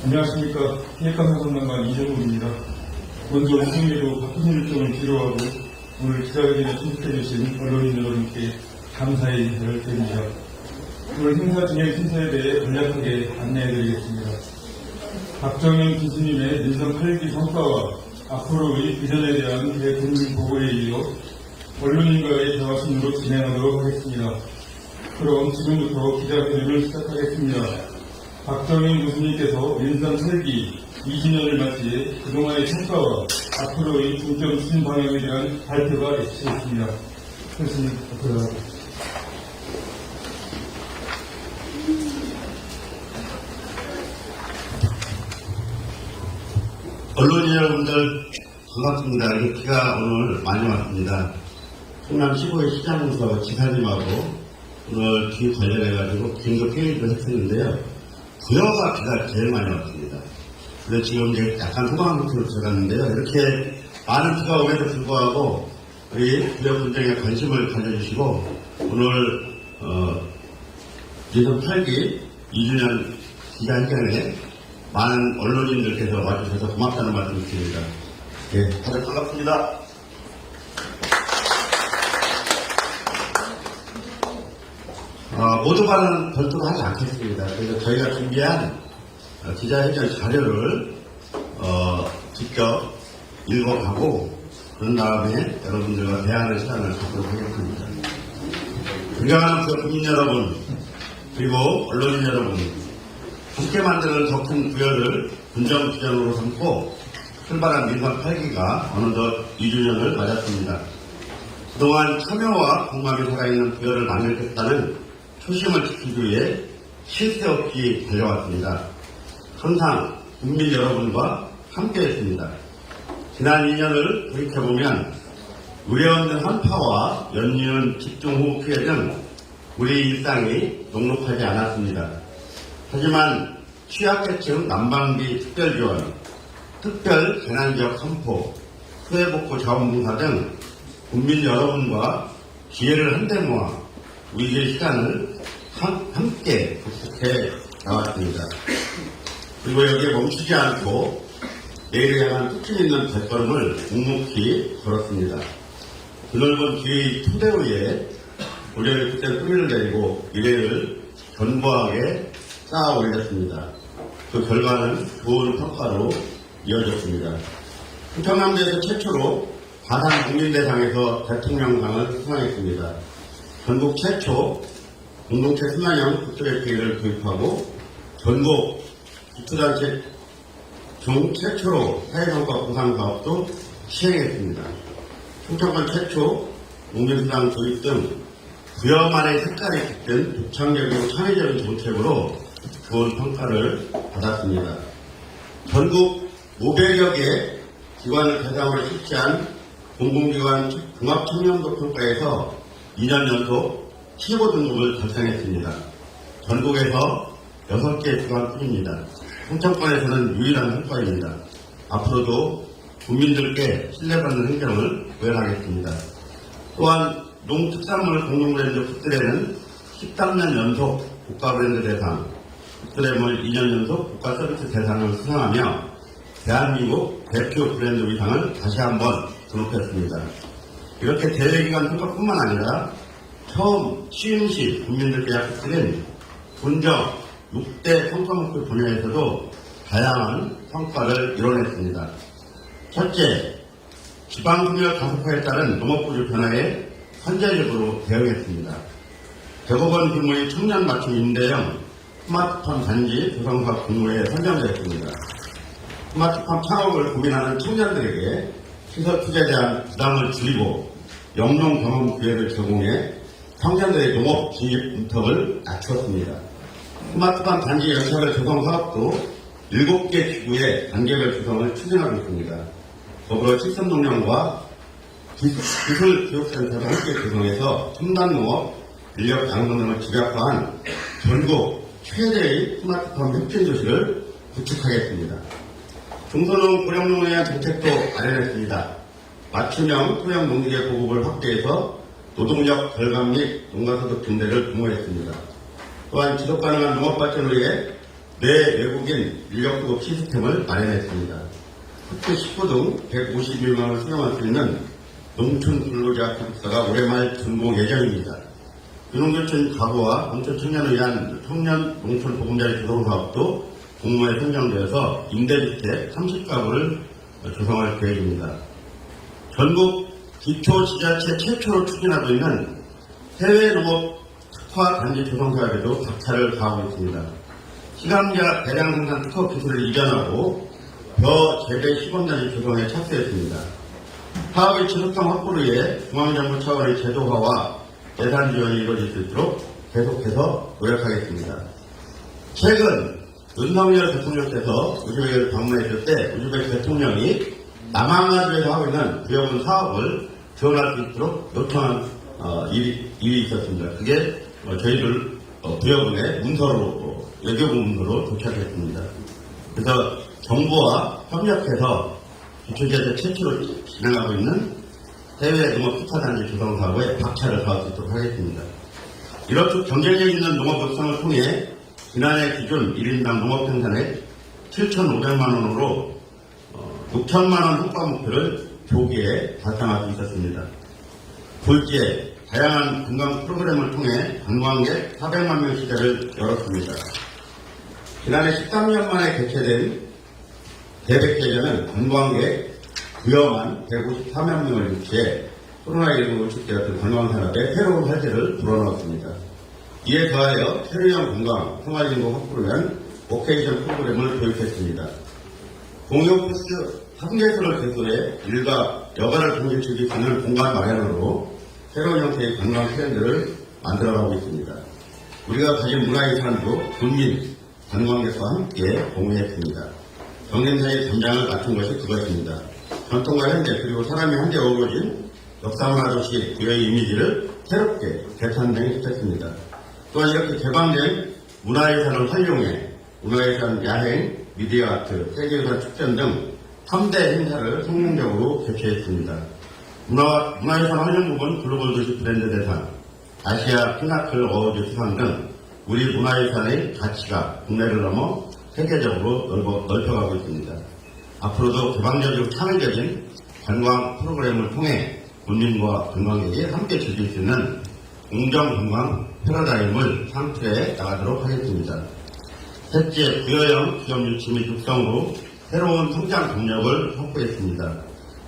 안녕하십니까. 기획감사선당관 이정우입니다. 먼저 우승리로 바쁜 일정을 기로하고 오늘 기자회견에 참석해주신 언론인 여러분께 감사의 인사를 드립니다. 오늘 행사 진행 순서에 대해 간략하게 안내해드리겠습니다. 박정현 교수님의 민선 8기 성과와 앞으로의 비전에 대한 대국민 보고에 이어 언론인과의 대화 순으로 진행하도록 하겠습니다. 그럼 지금부터 기자회견을 시작하겠습니다. 박정현 교수님께서 민선 8기 20년을 맞이해 그동안의 성과와 앞으로의 중점 추진 방향에 대한 발표가 있으셨습니다. 교수님, 앞으로 나가겠습니다. 언론인 여러분들 반갑습니다. 이렇게 비가 오늘 많이 왔습니다. 충남 15회 시장에서 지사님하고 오늘 비 관련해가지고 긴급 회의를 했었는데요. 부여가 비가 제일 많이 왔습니다. 그래서 지금 이제 약간 후반부로 들어갔는데요. 이렇게 많은 비가 오에도 불구하고 우리 부여 분쟁에 관심을 가져주시고 오늘 민선 8기 2주년 기자회견에 많은 언론인들께서 와주셔서 고맙다는 말씀을 드립니다. 네, 다들 반갑습니다. 모두 발언은 별도로 하지 않겠습니다. 그래서 저희가 준비한 기자회견 자료를 직접 읽어가고 그런 다음에 여러분들과 대화하는 시간을 갖도록 하겠습니다. 존경하는 국민 여러분 그리고 언론인 여러분, 함께 만드는 더 큰 부여를 군정기전으로 삼고 출발한 민선 8기가 어느덧 2주년을 맞았습니다. 그동안 참여와 공감이 살아있는 부여를 만들겠다는 초심을 지키기 위해 쉴 새 없이 달려왔습니다. 항상 국민 여러분과 함께했습니다. 지난 2년을 돌이켜보면 우려없는 한파와 연이은 집중호우 피해 등 우리 일상이 녹록하지 않았습니다. 하지만 취약계층 난방비 특별지원, 특별 재난지역 선포, 수해복구 자원봉사 등 국민 여러분과 기회를 한데 모아 우리의 시간을 함께 극복해 나왔습니다. 그리고 여기에 멈추지 않고 내일을 향한 뚝심 있는 발걸음을 묵묵히 걸었습니다. 드넓은 기회의 토대 위에 우리의 그때 뿌리를 내리고 미래를 견고하게 쌓아 올렸습니다. 그 결과는 좋은 평가로 이어졌습니다. 충청남도에서 최초로 가상 국민대상에서 대통령상을 수상했습니다. 전국 최초 공동체 순환형 국토대피를 도입하고 전국 기초단체 중 최초로 사회성과 보상사업도 시행했습니다. 충청권 최초 농민수당 도입 등 부여만의 색깔이 깃든 독창적이고 창의적인 정책으로 좋은 평가를 받았습니다. 전국 500여 개 기관을 대상으로 실시한 공공기관 종합청년도 평가에서 2년 연속 최고 등급을 달성했습니다. 전국에서 6개 기관뿐입니다. 충청권에서는 유일한 성과입니다. 앞으로도 국민들께 신뢰받는 행정을 구현하겠습니다. 또한 농특산물 공동브랜드 풋드레는 13년 연속 국가브랜드 대상, 풋드레물 2년 연속 국가서비스 대상을 수상하며 대한민국 대표 브랜드 위상을 다시 한번 등록했습니다. 이렇게 대회기간 평가뿐만 아니라 처음 시흥시 국민들께 약속드린 군정 6대 성과목표 분야에서도 다양한 성과를 이뤄냈습니다. 첫째, 지방금융 가속화에 따른 농업부지 변화에 선제적으로 대응했습니다. 100억 원 규모의 청년 맞춤 임대형 스마트팜 단지 조성사업 공모에 선정되었습니다. 스마트팜 창업을 고민하는 청년들에게 시설 투자에 대한 부담을 줄이고 영농 경험 기회를 제공해 청년들의 농업 진입 문턱을 낮추었습니다. 스마트팜 단지 연착을 조성 사업도 7개 기구의 단계별 조성을 추진하고 있습니다. 더불어 칠성농령과 기술교육센터를 함께 조성해서 첨단농업, 인력 양성 등을 집약화한 전국 최대의 스마트팜 혁신도시를 구축하겠습니다. 중소농 고령농에 대한 정책도 마련했습니다. 맞춤형 소형 농기계 보급을 확대해서 노동력 절감 및 농가소득 증대를 도모했습니다. 또한 지속가능한 농업발전을 위해 내 외국인 인력구급 시스템을 마련했습니다. 특히 19 등 151명을 수용할 수 있는 농촌 근로자 기숙사가 올해 말 준공 예정입니다. 유농교촌 가구와 농촌 청년을 위한 청년 농촌 보금자리 조성 사업도 공모에 선정되어서 임대주택 30가구를 조성할 계획입니다. 전국 기초지자체 최초로 추진하고 있는 해외 농업 특화 단지 조성 사업에도 박차를 가하고 있습니다. 시감자 대량 생산 특허 기술을 이전하고 벼 재배 시범단지 조성에 착수했습니다. 사업의 지속성 확보를 위해 중앙정부 차원의 제도화와 예산 지원이 이루어질 수 있도록 계속해서 노력하겠습니다. 최근 윤석열 대통령께서 우즈벡을 방문했을 때 우즈벡 대통령이 남한가주에서 하고 있는 부여군 사업을 지원할 수 있도록 요청한 일이 있었습니다. 그게 저희들 부여군의 문서로 외교부 문서로 도착했습니다. 그래서 정부와 협력해서 기초지자체 최초로 진행하고 있는 해외 농업 특화단지 조성 사업에 박차를 가할 수 있도록 하겠습니다. 이렇듯 경쟁력 있는 농업 육성을 통해 지난해 기준 1인당 농업 생산액 7,500만 원으로 6천만 원 성과 목표를 조기에 달성할 수 있었습니다. 둘째, 다양한 관광 프로그램을 통해 관광객 400만 명 시대를 열었습니다. 지난해 13년 만에 개최된 대백제전은 관광객 부여만 154만 명을 유치해 코로나19 축제였던 관광산업에 새로운 활기를 불어넣었습니다. 이에 더하여 체류형 관광, 생활인구 확보를 위한 오케이션 프로그램을 도입했습니다. 공용 패스 3개소를 개소해 일과 여가를 동시에 즐길 수 있는 공간 마련으로 새로운 형태의 관광 트렌드를 만들어가고 있습니다. 우리가 가진 문화유산도 국민, 관광객과 함께 공유했습니다. 경쟁사의 전장을 맞춘 것이 그것입니다. 전통과 현대 그리고 사람이 한데 어우러진 역사문화도시 부여의 이미지를 새롭게 재탄생시켰습니다. 또한 이렇게 개방된 문화유산을 활용해 문화유산 야행, 미디어 아트, 세계유산 축전 등 3대 행사를 성공적으로 개최했습니다. 문화유산 활용부분 글로벌 도시 브랜드 대상, 아시아 피나클 어워즈 수상 등 우리 문화유산의 가치가 국내를 넘어 세계적으로 넓혀가고 있습니다. 앞으로도 개방적이고 창의적인 관광 프로그램을 통해 국민과 관광객이 함께 즐길 수 있는 공정관광 패러다임을 창출해 나가도록 하겠습니다. 셋째, 부여형 기업 유치 및 육성으로 새로운 성장 동력을 확보했습니다.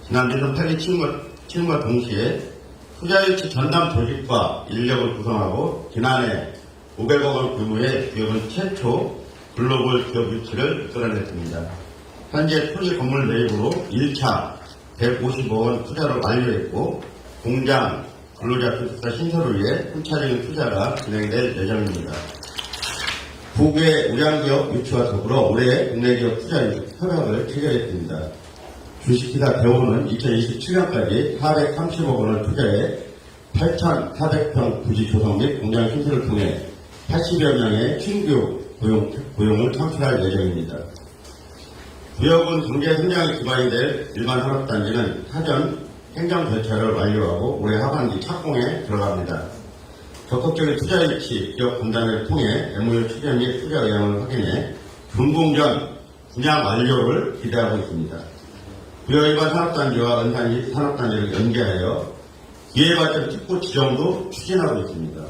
지난 대선 패기 치는과 동시에 투자유치 전담 조직과 인력을 구성하고 지난해 500억 원 규모의 기업은 최초 글로벌 기업 유치를 이끌어냈습니다. 현재 토지 건물 매입으로 1차 150억 원 투자를 완료했고 공장, 근로자 기숙사 신설을 위해 순차적인 투자가 진행될 예정입니다. 부부의 우량기업 유치와 더불어 올해 국내기업 투자 협약을 체결했습니다. 주식회사 대우는 2027년까지 430억 원을 투자해 8,400평 부지 조성 및 공장 신설을 통해 80여 명의 신규 고용을 창출할 예정입니다. 부여군 경제 성장의 기반이 될 일반 산업단지는 사전 행정 절차를 완료하고 올해 하반기 착공에 들어갑니다. 적극적인 투자 유치 기업 분담을 통해 MOU 추진 및 투자 의향을 확인해 준공 전 분양 완료를 기대하고 있습니다. 부여 일반 산업단지와 은산 산업단지를 연계하여 기회발전 특구 지정도 추진하고 있습니다.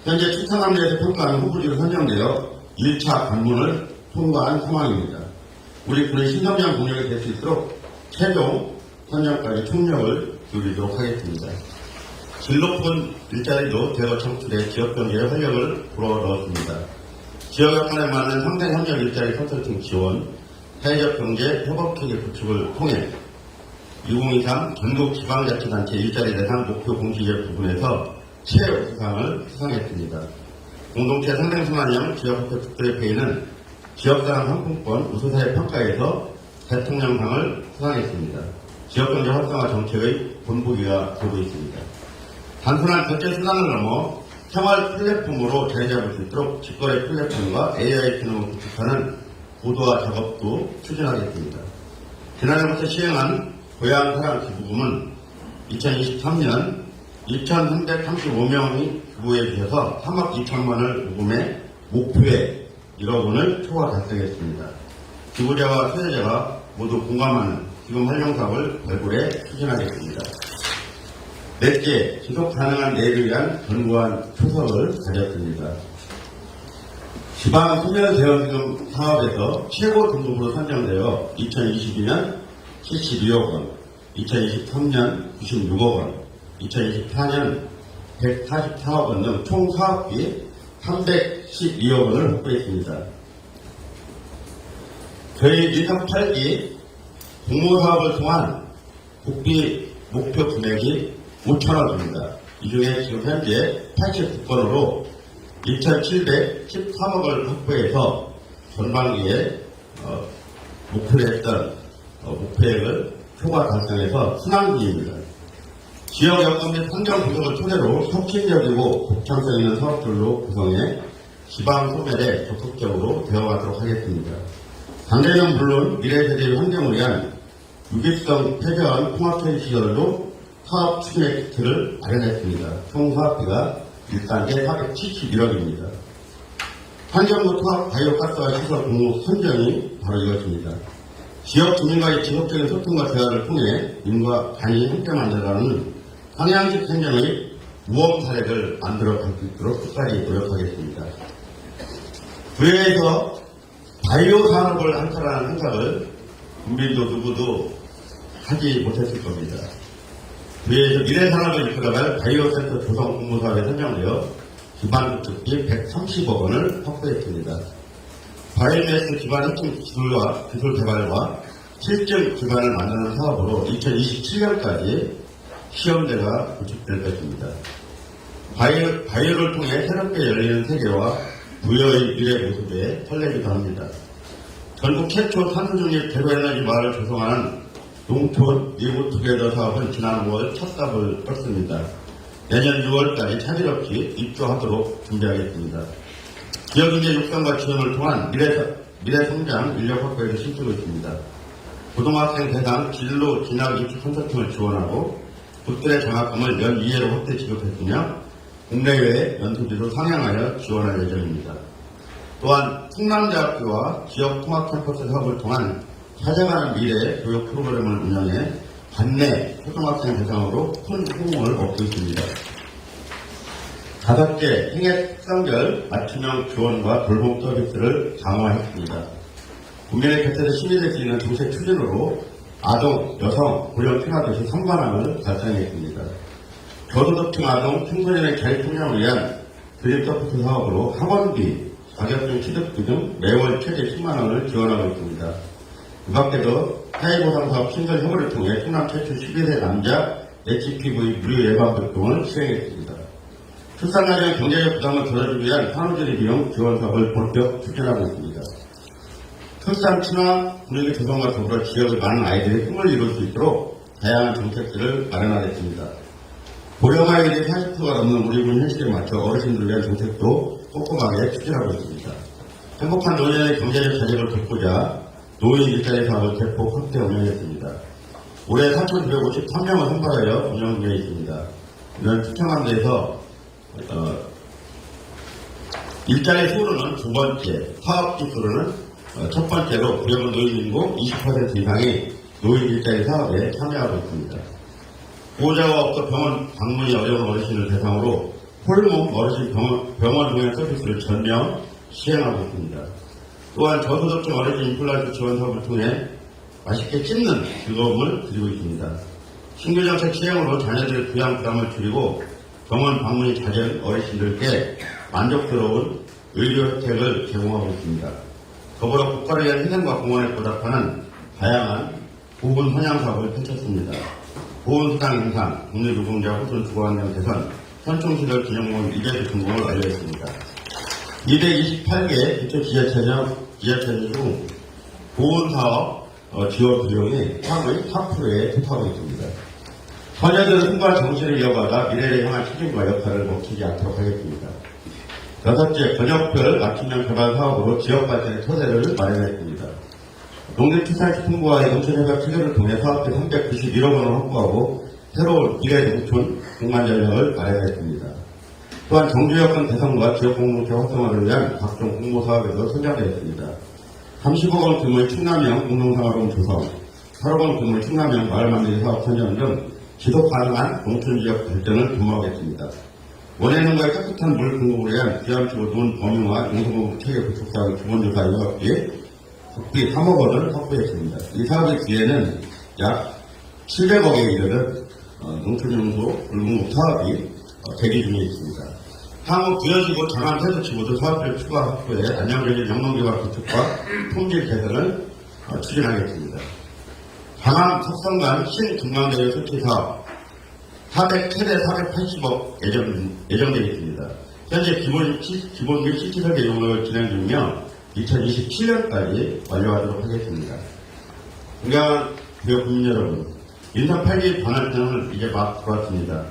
현재 출산감리에서 평가하는 후보지로 선정되어 1차 관문을 통과한 상황입니다. 우리 군의 신성장 동력이 될 수 있도록 최종 선정까지 총력을 기울이도록 하겠습니다. 질 높은 일자리도 대거 창출해 지역경제에 활력을 불어넣었습니다. 지역 여건에 맞는 상생 협력 일자리 컨설팅 지원, 사회적 경제 협업체계 구축을 통해 2023 전국 지방자치단체 일자리 대상 목표 공시제 부분에서 최우수상을 수상했습니다. 공동체 상생순환형 지역학교 특별회의는 지역사랑 상품권 우수사회 평가에서 대통령상을 수상했습니다. 지역경제 활성화 정책의 본보기가 되고 있습니다. 단순한 결제 수단을 넘어 생활 플랫폼으로 자리 잡을 수 있도록 직거래 플랫폼과 AI 기능을 구축하는 고도화 작업도 추진하겠습니다. 지난해부터 시행한 고향사랑 기부금은 2023년 2,335명이 기부해 주셔서 3억 2천만 원을 모금해 목표에 1억 원을 초과 달성했습니다. 지구자와 소유자가 모두 공감하는 기금 활용 사업을 발굴해 추진하겠습니다. 넷째, 지속 가능한 내일을 위한 견고한 초석을 가졌습니다. 지방 소멸 대응기금 사업에서 최고 등급으로 선정되어 2022년 72억 원, 2023년 96억 원, 2024년 144억 원 등 총 사업비 312억 원을 확보했습니다. 저희 일상 8기 공모사업을 통한 국비 목표 금액이 5천억입니다. 이 중에 지금 현재 89건으로 2,713억을 확보해서 전반기에 목표로 했던 목표액을 초과 달성해서 순항 중입니다. 지역 여건 및 환경 분석을 토대로 혁신적이고 독창성 있는 사업들로 구성해 지방 소멸에 적극적으로 대응하도록 하겠습니다. 당장은 물론 미래 세대의 환경을 위한 유기성 폐전 통합처리 시설도 사업 추진의 키트를 마련했습니다. 총 사업비가 1단계 471억입니다. 환경부 통합 바이오가스화 시설 공모 선정이 바로 이것입니다. 지역 주민과의 지속적인 소통과 대화를 통해 민과 간이 함께 만들어가는 상향식 행정의 모험 사례를 만들어갈 수 있도록 끝까지 노력하겠습니다. 부여에서 바이오 산업을 한다라는 생각을 국민도 누구도 하지 못했을 겁니다. 부여에서 미래 산업을 이끌어갈 바이오 센터 조성 공모사업에 선정되어 기반 구축비 130억 원을 확보했습니다. 바이오매스 기반 핵심 기술과 기술 개발과 실증 기반을 만드는 사업으로 2027년까지 시험대가 구축될 것입니다. 바이오를 통해 새롭게 열리는 세계와 부여의 미래 모습에 설레기도 합니다. 전국 최초 산소중립 제로에너지 마을을 조성하는 농촌 리브투게더 사업은 지난 5월 첫 삽을 떴습니다. 내년 6월까지 차질 없이 입주하도록 준비하겠습니다. 지역인재 육성과 지원을 통한 미래 성장 인력 확보에도 힘쓰고 있습니다. 고등학생 대상 진로 진학 입시 컨설팅을 지원하고 국들의 장학금을 연 2회로 확대 지급했으며 국내외 연수비도 상향하여 지원할 예정입니다. 또한 충남대학교와 지역 통합 캠퍼스 사업을 통한 찾아가는 미래 교육 프로그램을 운영해 관내 초등학생 대상으로 큰 호응을 얻고 있습니다. 다섯째, 생애 특성별 맞춤형 지원과 돌봄 서비스를 강화했습니다. 국민의 곁에서 힘이 될 수 있는 정책 추진으로 아동, 여성, 고령 친화도시 3관왕을 달성했습니다. 저소득층 아동, 청소년의 자립성장을 위한 드림 서포트 사업으로 학원비, 자격증 취득비 등 매월 최대 10만 원을 지원하고 있습니다. 이 밖에도 사회보상사업 신설 협의를 통해 충남 최초 12세 남자 HPV 무료 예방접종을 등을 시행했습니다. 출산 과정 경제적 부담을 덜어주기 위한 산후조리 비용 지원 사업을 본격 추진하고 있습니다. 출산 친화 분위기 조성과 더불어 지역의 많은 아이들의 꿈을 이룰 수 있도록 다양한 정책들을 마련하겠습니다. 고령아이들이 40%가 넘는 우리 군 현실에 맞춰 어르신들을 위한 정책도 꼼꼼하게 추진하고 있습니다. 행복한 노년의 경제적 자립을 돕고자 노인 일자리 사업을 대폭 확대 운영했습니다. 올해 4,953명을 선발하여 운영 중에 있습니다. 이런 추천한 데에서 일자리 수로는 두 번째, 사업 기수로는 첫 번째로 부여군 노인 인구 20% 이상이 노인 일자리 사업에 참여하고 있습니다. 보호자가 없어 병원 방문이 어려운 어르신을 대상으로 홀몸 어르신 병원 동행 서비스를 전면 시행하고 있습니다. 또한 저소득층 어르신 인플라이트 지원 사업을 통해 맛있게 씹는 즐거움을 드리고 있습니다. 신규 정책 시행으로 자녀들의 부양 부담을 줄이고 병원 방문이 잦은 어르신들께 만족스러운 의료 혜택을 제공하고 있습니다. 더불어 국가를 위한 희생과 공헌에 보답하는 다양한 보훈 선양 사업을 펼쳤습니다. 보훈수당 인상, 국민노동자 호손 주거환경 개선, 현충시설 기념공원 200개 준공을 완료했습니다. 228개 기초 지자체 중 보훈사업 지원 비용이 상의 4%에 속하고 있습니다. 소녀들의 승과 정신을 이어받아 미래를 향한 책임과 역할을 멈추지 않도록 하겠습니다. 여섯째, 번역별 맞춤형 개발 사업으로 지역 발전의 토대를 마련했습니다. 농림축산식품부와의 농촌협약 체결을 통해 사업비 391억 원을 확보하고 새로운 미래 농촌 공간 전략을 마련했습니다. 또한 정규여건 개선과 지역공동체 활성화를 위한 각종 공모사업에도 선정되었습니다. 30억 원 규모의 충남형 공동상업용 조성, 8억 원 규모의 충남형 마을 만들기 사업 선정 등 지속 가능한 농촌지역 발전을 도모하겠습니다. 원해농가의 깨끗한 물 공급을 위한 기암치고 논 범위와 용도공급 체계 구축 사업 기본조사 사업비에 국비 3억 원을 확보했습니다. 이 사업의 뒤에는 약 700억에 이르는 농촌용도 물공급 사업이 대기 중에 있습니다. 향후 부여지고 장안 세도치고도 사업별 추가 확보에 안정적인 영농개발 구축과 품질 개선을 추진하겠습니다. 강암 석성간 신중앙대교 설치 사업 최대 480억 예정되어 있습니다. 현재 기본 및 시티 설계 용역을 진행 중이며 2027년까지 완료하도록 하겠습니다. 존경하는 구역 국민 여러분, 인선 8기 반환점은 이제 막 들어왔습니다.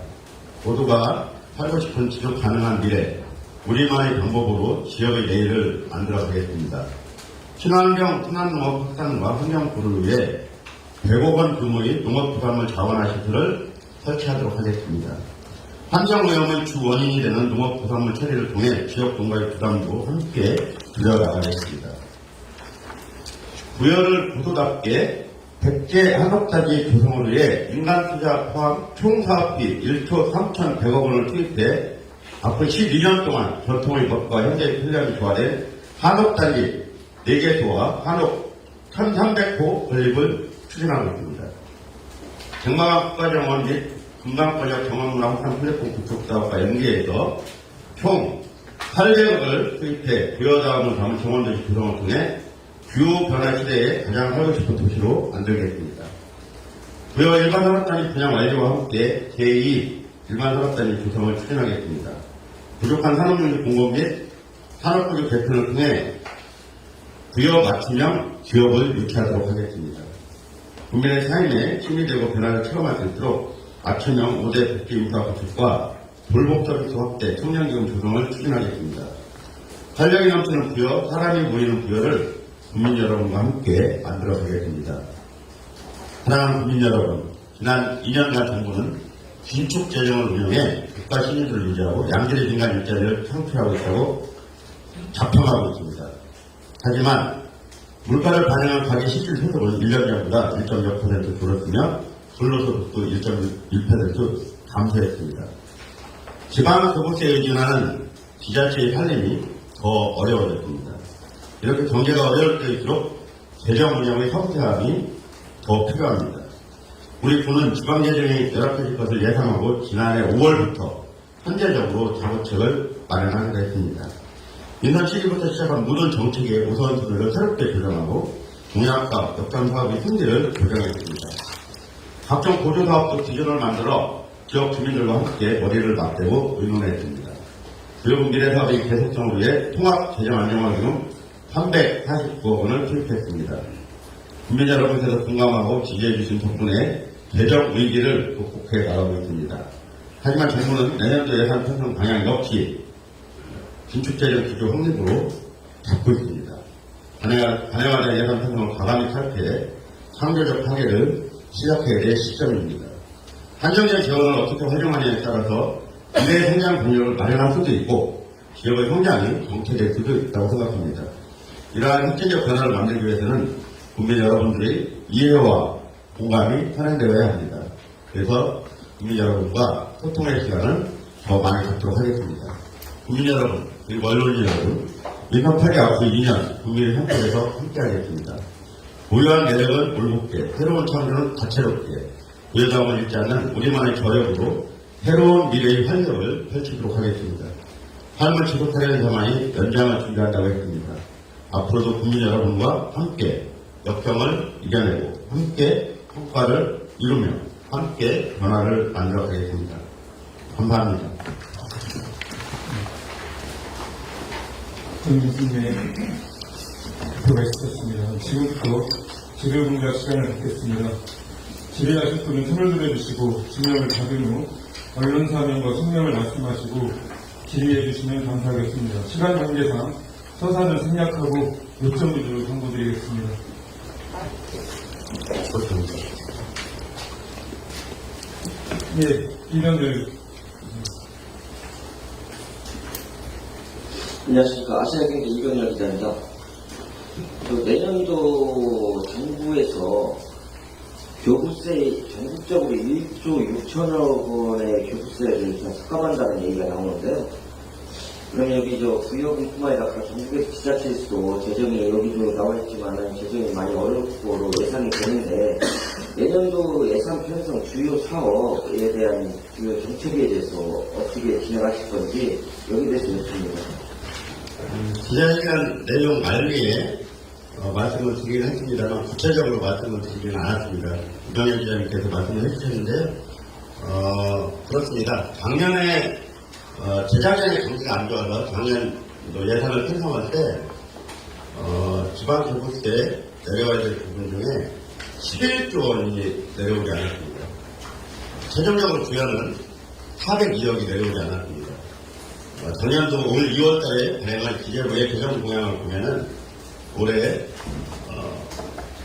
모두가 살고 싶은 지속 가능한 미래, 우리만의 방법으로 지역의 내일을 만들어 가겠습니다. 친환경 순환농업 확산과 환경보호를 위해 100억 원 규모의 농업부담을 자원화 시설을 설치하도록 하겠습니다. 환경오염의 주 원인이 되는 농업부산물 처리를 통해 지역 농가의 부담도 함께 줄여나가겠습니다. 부여를 구도답게 백제 한옥다지 조성을 위해 인간투자 포함 총 사업비 1조 3,100억 원을 투입해 앞으로 12년 동안 전통의 것과 현재의 필량이 조화된 한옥다지 4개소와 한옥 1,300호 건립을 추진하고 있습니다. 경마강 국가정원 및 금강권역 경험문화 확산 플랫폼 구축 사업과 연계해서 총 800억을 투입해 부여자원을 담은 정원도시 구성을 통해 기후 변화 시대에 가장 살고 싶은 도시로 만들겠습니다. 부여 일반 산업단지 분양 완료와 함께 제2 일반 산업단지 구성을 추진하겠습니다. 부족한 산업용지 공급 및 산업구조 개편을 통해 부여 맞춤형 기업을 유치하도록 하겠습니다. 국민의 삶에 침입되고 변화를 체험할 수 있도록 맞춤형 5대 복지 인프라 구축과 돌봄 서비스 확대, 청년기금 조성을 추진하겠습니다. 활력이 넘치는 부여, 사람이 모이는 부여를 국민 여러분과 함께 만들어 가겠습니다. 사랑하는 국민 여러분, 지난 2년간 정부는 긴축 재정을 운영해 국가 신의를 유지하고 양질의 인간 일자리를 창출하고 있다고 자평하고 있습니다. 하지만 물가를 반영한 가계 실질 소득은 1년 전보다 1.6% 줄었으며 근로소득도 1.1% 감소했습니다. 지방소득세에 의존하는 지자체의 살림이 더 어려워졌습니다. 이렇게 경제가 어려울 때일수록 재정 운영의 성퇴함이 더 필요합니다. 우리 군은 지방재정이 열악해질 것을 예상하고 지난해 5월부터 현재적으로 자구책을 마련하기로 했습니다. 인선 시기부터 시작한 모든 정책의 우선순위를 새롭게 조정하고 공약과 역점 사업의 승리를 조정했습니다. 각종 보조사업도 기준을 만들어 지역 주민들과 함께 머리를 맞대고 의논했습니다. 교육 미래사업의 계속성을 위해 통합재정안정화기금 349억 원을 투입했습니다. 국민 여러분께서 공감하고 지지해주신 덕분에 재정 위기를 극복해 나가고 있습니다. 하지만 정부는 내년도 예산 편성 방향이 없이 긴축재정 기조 확립으로 잡고 있습니다. 반영하는 예산 편성을 과감히 탈피해 상대적 파괴를 시작해야 될 시점입니다. 한정적 지원을 어떻게 활용하느냐에 따라서 미래의 성장 동력을 마련할 수도 있고 지역의 성장이 정체될 수도 있다고 생각합니다. 이러한 혁신적 변화를 만들기 위해서는 국민 여러분들의 이해와 공감이 선행되어야 합니다. 그래서 국민 여러분과 소통의 시간을 더 많이 갖도록 하겠습니다. 국민 여러분, 그리고 언론인 여러분, 인선 8기 앞으로 2년 국민의 선택에서 함께하겠습니다. 고유한 매력은 올곧게, 새로운 창조는 다채롭게, 부여자원을 잃지 않는 우리만의 저력으로 새로운 미래의 활력을 펼치도록 하겠습니다. 삶을 지속하려는 자만이 연장을 준비한다고 했습니다. 앞으로도 국민 여러분과 함께 역경을 이겨내고 함께 성과를 이루며 함께 변화를 만들어 가겠습니다. 감사합니다. 전 교수님의 발표가 있었습니다. 지금부터 질의 공작 시간을 갖겠습니다. 질의하실 분은 손을 들어주시고 지명을 받은 후 언론사 명과 성명을 말씀하시고 질의해 주시면 감사하겠습니다. 시간 관계상 서사는 생략하고 요점 위주로 정보드리겠습니다. 예, 이런들 안녕하십니까. 아시아경제 이병렬 기자입니다. 내년도 정부에서 교부세, 전국적으로 1조 6천억 원의 교부세를 삭감한다는 얘기가 나오는데요. 그러면 여기 구역뿐만 아니라 전국의 지자체에서도 재정이 여기도 나와 있지만은 재정이 많이 어렵고 예상이 되는데, 내년도 예산 편성 주요 사업에 대한 주요 정책에 대해서 어떻게 진행하실 건지 여기 대해서 여쭙니다. 기자회견 내용 말미에 말씀을 드리긴 했습니다만 구체적으로 말씀을 드리지는 않았습니다. 이병현 기자님께서 말씀을 해주셨는데 그렇습니다. 작년에 재작년에 경기가 안 좋아서 작년 예산을 편성할 때 지방 교부세 내려와야 될 부분 중에 11조 원이 내려오지 않았습니다. 최종적으로 부여는 402억이 내려오지 않았습니다. 작년도 올 2월 달에 발행한 기재부의 개정 공약을 보면은 올해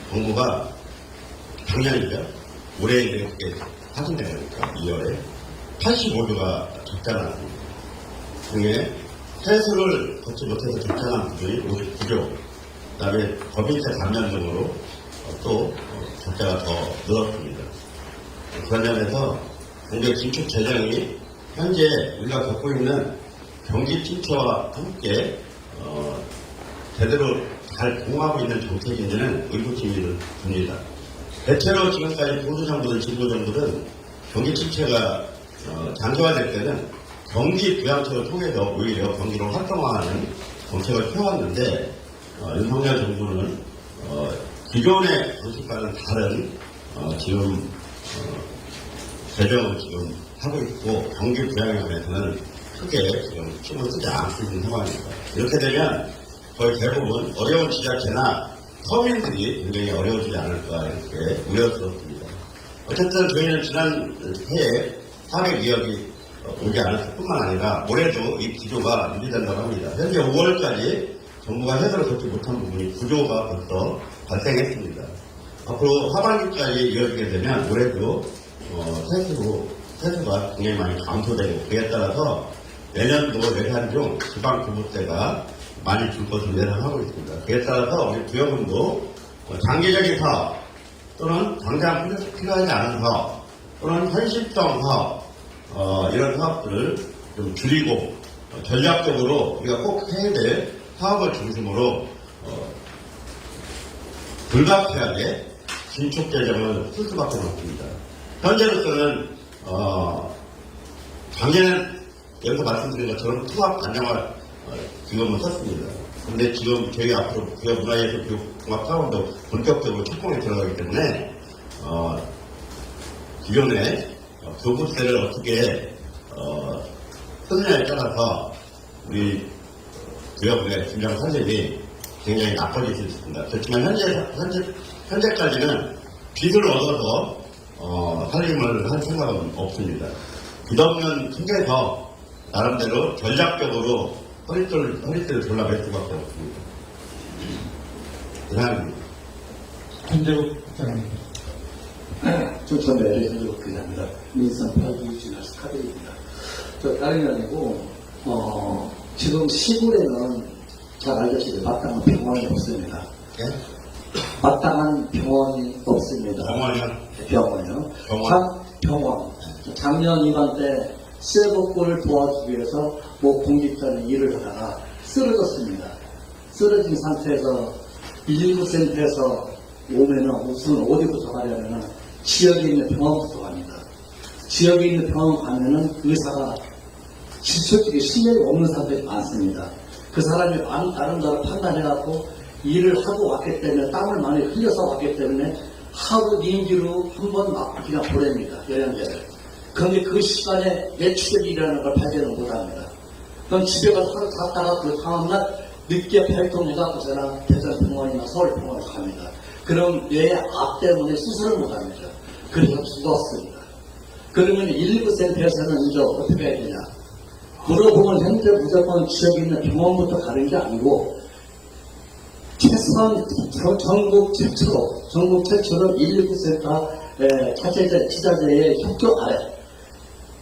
정부가 작년이죠. 올해 이렇게 확인되니까 2월에 85조가 적자 나왔습니다. 중에 세수를 걷지 못해서 적자 난 부분이 59조, 그 다음에 법인세 감면 등으로 또 적자가 더 늘었습니다. 그런 점에서 경제 긴축 재정이 현재 우리가 겪고 있는 경기 침체와 함께 제대로 잘 공하고 있는 정책인지는 의구심이 듭니다. 대체로 지금까지 보수 정부들, 진보 정부는 경기 침체가 장기화될 때는 경기 부양책을 통해서 오히려 경기를 활성화하는 정책을 펴왔는데 윤석열 정부는 기존의 정책과는 다른 지금 재정을 지금 하고 있고 경기 부양에 관해서는 크게 지금 힘을 쓰지 않고 있는 상황입니다. 이렇게 되면 거의 대부분 어려운 지자체나 서민들이 굉장히 어려워지지 않을까 이렇게 우려스럽습니다. 어쨌든 저희는 지난 해에 402억이 오지 않았을 뿐만 아니라 올해도 이 기조가 유지된다고 합니다. 현재 5월까지 정부가 해결을 걷지 못한 부분이 9조가 벌써 발생했습니다. 앞으로 하반기까지 이어지게 되면 올해도 세수가 굉장히 많이 감소되고 그에 따라서 내년도 예산 중 지방 교부세가 많이 줄 것으로 예상하고 있습니다. 그에 따라서 우리 부여금도 장기적인 사업 또는 당장 필요하지 않은 사업 또는 현실성 사업 이런 사업들을 좀 줄이고 전략적으로 우리가 꼭 해야 될 사업을 중심으로 불가피하게 긴축 재정을 쓸 수밖에 없습니다. 현재로서는 작년에 여기서 말씀드린 것처럼 통합 안정화 기금을 썼습니다. 그런데 지금 저희 앞으로 기업 문화예술 종합 사업도 본격적으로 착공에 들어가기 때문에 기존의 교부세를 어떻게 쓰느냐에 따라서 우리 기업의 중장 선생님이 굉장히 나빠질 수 있습니다. 그렇지만 현재까지는 빚을 얻어서 살림을 할 생각은 없습니다. 빚없는 핑계에서 나름대로 전략적으로 허리띠를 졸라맬 수밖에 없습니다. 이상입니다. 현재국 국장입니다. 춘천대 LS국 기자입니다. 민선 8기주나 스카드입니다. 다름이 아니고, 지금 시골에는 잘 알다시피 마땅한 병원이 없습니다. 예? 마땅한 병원이 없습니다. 병원이요? 병원. 작년 이맘때 쇠복구를 도와주기 위해서 모 공직자는 일을 하다가 쓰러졌습니다. 쓰러진 상태에서 119센터에서 오면은 우선 어디부터 가냐면은 지역에 있는 병원부터 갑니다. 지역에 있는 병원 가면은 의사가 솔직히 실력이 없는 사람들이 많습니다. 그 사람이 나름대로 판단해갖고 일을 하고 왔기 때문에 땀을 많이 흘려서 왔기 때문에 하루 임기로 한번 막 그냥 보냅니다. 영양제를. 그런데 그 시간에 뇌출혈이라는 걸 발견을 못합니다. 그럼 집에 가서 하루 갔다가 그 다음날 늦게 발동해갖고서는 대전병원이나 서울병원에 갑니다. 그럼 뇌압 때문에 수술을 못합니다. 그래서 죽었습니다. 그러면 119센터에서는 이제 어떻게 해야 되냐? 물어보면 현재 무조건 지역에 있는 병원부터 가는 게 아니고 최소한 전국 최초로 119센터 지자체의 협조 아래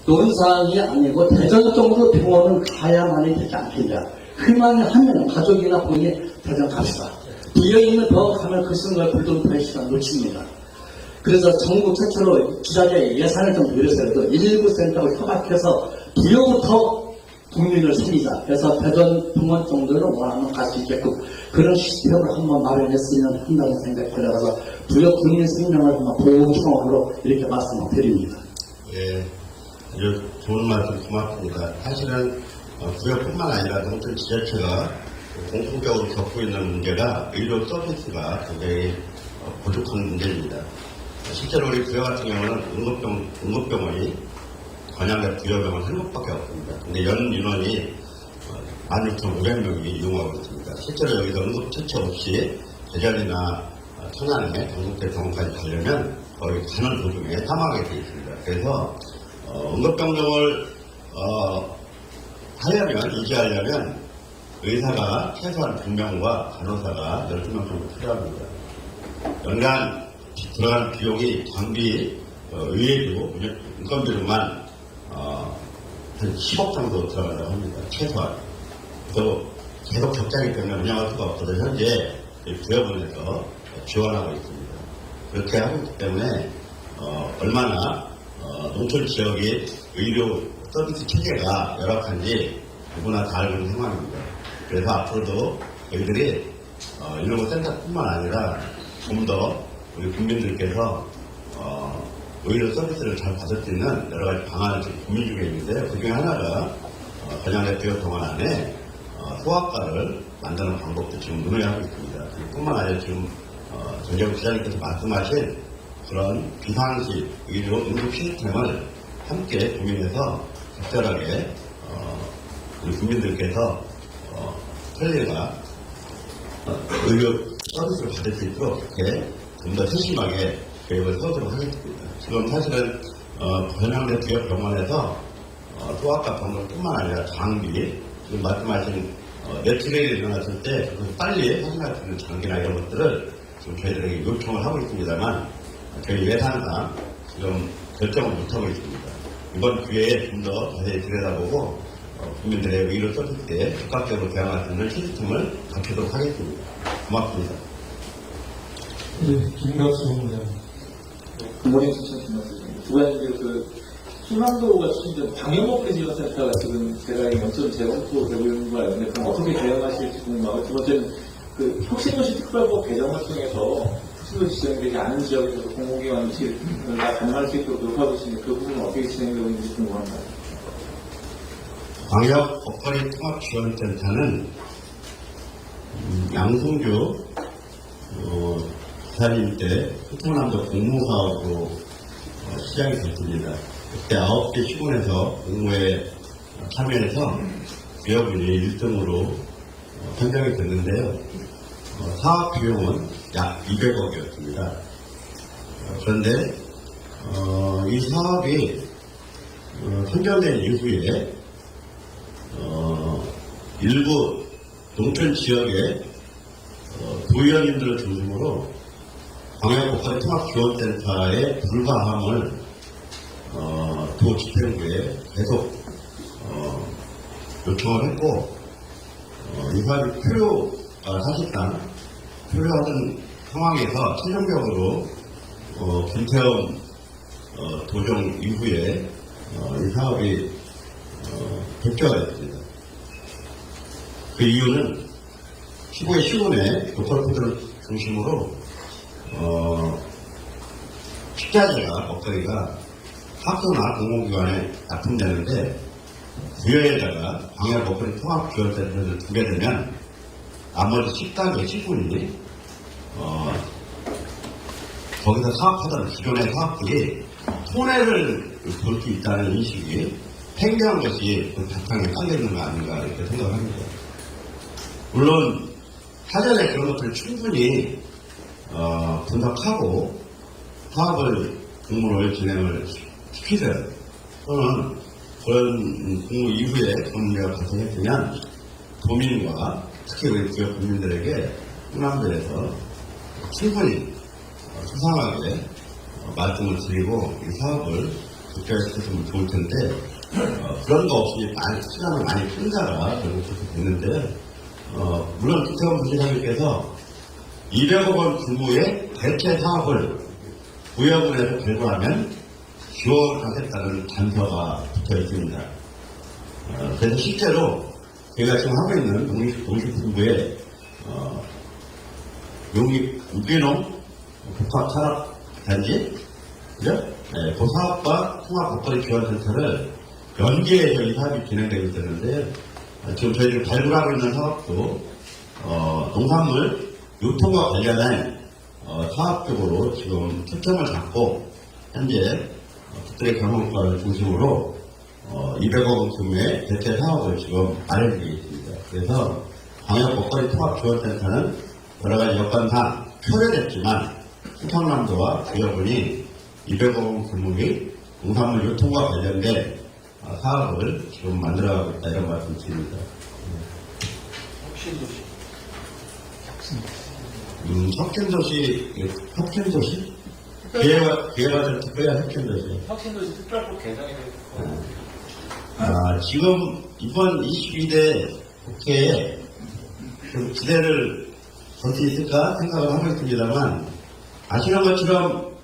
논사항이 아니고 대전적으로 병원을 가야만이 되지 않겠냐. 희망이 하면 가족이나 본인이 대장 갑시다. 부여있는 더 가면 그 순간 불도는 시간 놓칩니다. 그래서 전국 최초로 기자재 예산을 좀 늘려서라도 119센터를 협약해서 부여부터 국민을 살리자. 그래서 대전 병원 정도는 원하면 갈 수 있게끔 그런 시스템을 한번 마련했으면 한다는 생각이 들어서 부여 국민 생명을 한번 보호 청원으로 이렇게 말씀을 드립니다. 예, 아주 좋은 말씀 고맙습니다. 사실은 부여뿐만 아니라 농촌 지자체가 공통적으로 겪고 있는 문제가 의료 서비스가 굉장히 부족한 문제입니다. 실제로 우리 부여 같은 경우는 응급병원이 관양대 부여병원 한 곳밖에 없습니다. 근데 연 인원이 16,500명이 이용하고 있습니다. 실제로 여기서 응급 처치 없이 대전이나 천안에 전국대 병원까지 가려면 거의 가는 도중에 사망하게 되어 있습니다. 그래서 응급병동을 유지하려면 의사가 최소한 2명과 간호사가 12명 정도 필요합니다. 연간 들어간 비용이 장비, 의예비고, 인건비로만 한 10억 정도 들어간다고 합니다. 최소한. 또 계속 적자이기 때문에 운영할 수가 없어서 현재 부여본에서 지원하고 있습니다. 그렇게 하고 있기 때문에 얼마나 농촌 지역의 의료 서비스 체계가 열악한지 누구나 다 알고 있는 상황입니다. 그래서 앞으로도 저희들이 이런 센터뿐만 아니라 좀 더 우리 국민들께서 의료 서비스를 잘 받을 수 있는 여러 가지 방안을 지금 고민 중에 있는데요. 그 중에 하나가 관양대 부여병원 안에 소아과를 만드는 방법도 지금 논의하고 있습니다. 뿐만 아니라 지금 정재욱 기자님께서 말씀하신 그런 비상시 의료 응급 시스템을 함께 고민해서 적절하게 우리 국민들께서 편리가 의료 서비스를 받을 수 있도록 이렇게 좀 더 세심하게 계획을 세우도록 하겠습니다. 지금 사실은 관양대 부여병원에서 소아과 병원뿐만 아니라 장비, 지금 말씀하신 뇌출혈이 일어났을 때 빨리 확인할 수 있는 장비나 이런 것들을 지금 저희들에게 요청을 하고 있습니다만 저희 예산상 지금 결정을 못하고 있습니다. 이번 기회에 좀 더 자세히 들여다보고 국민들의 의료 서비스에 적극적으로 대응할 수 있는 시스템을 갖추도록 하겠습니다. 고맙습니다. 예, 김갑수 본부장. 굿모닝 신청 김학수입니다. 두 가지 순환도가 추진된 방역목표 지원센터가 지금 대단히 연점 재검토되고 있는 걸 알는데 그럼 어떻게 대응하실지 궁금하고 두 번째는 혁신도시 특별법 개정을 통해서 혁신도시 지정되지 않은 지역에서도 공공기관 유치를 가능할 수 있도록 노력하고 있는데 그 부분은 어떻게 진행되고 있는지 궁금합니다. 광역 먹거리 통합지원센터는 양승규 기사님 때 소통남도 공모사업으로 시작이 됐습니다. 그때 9개 시군에서 공모에 참여해서 부여분이 1등으로 선정이 됐는데요. 사업 비용은 약 200억이었습니다. 그런데 이 사업이 선정된 이후에 일부 농촌 지역의 도의원님들을 중심으로 광역복합 통합지원센터의 불가함을 도집행부에 계속 요청을 했고 이 사업이 사실상 필요하던 상황에서 최종적으로 김태원 도정 이후에 이 사업이 결정가 됐습니다. 그 이유는 15의 시군의 로컬 푸드를 중심으로 식자재가 먹거리가 학교나 공공기관에 납품되는데 부여에다가 광역 먹거리 통합지원센터를 두게 되면 나머지 식당의 시군이 거기서 사업하던 기존의 사업들이 손해를 볼 수 있다는 인식이 팽배한 것이 그 바탕에 깔려있는 거 아닌가 이렇게 생각합니다. 물론 사전에 그런 것들을 충분히 분석하고 사업을 공모를 진행을 시키세요. 또는 그런 공모 이후에 그런 문제가 발생했으면 도민과 특히 우리 지역 국민들에게 흥남도에서 충분히 수상하게 말씀을 드리고 이 사업을 국가에 시켰으면 좋을 텐데 그런 거 없이 시간을 많이 끌다가 결국 그렇게 됐는데 물론 김태원 부지사님께서 200억 원 규모의 대체 사업을 구역원에서 결과하면 지원하겠다는 단서가 붙어 있습니다. 그래서 실제로 저희가 지금 하고 있는 농식품부의 유기농 복합산업단지, 그죠? 네, 그 사업과 통합복거리 지원센터를 연계해서 이 사업이 진행되고 있었는데, 지금 저희들이 발굴하고 있는 사업도, 농산물 유통과 관련한, 사업 쪽으로 지금 초점을 잡고, 현재, 국대 경영과를 중심으로, 200억 원 규모의 대체 사업을 지금 마련되어 있습니다. 그래서, 광역복거리 통합지원센터는 여러 가지 여건상 표현했지만, 충청남도와 구역군이 200억 원 규모의 농산물 유통과 관련된 사업을 지금 만들어가고 있다, 이런 말씀 드립니다. 혁신도시? 기회가 좀 특별한 혁신도시. 혁신도시 특별법 개정에 대해서 지금 이번 22대 국회에 좀 기대를 걸 수 있을까 생각을 하고 있습니다만, 아시는 것처럼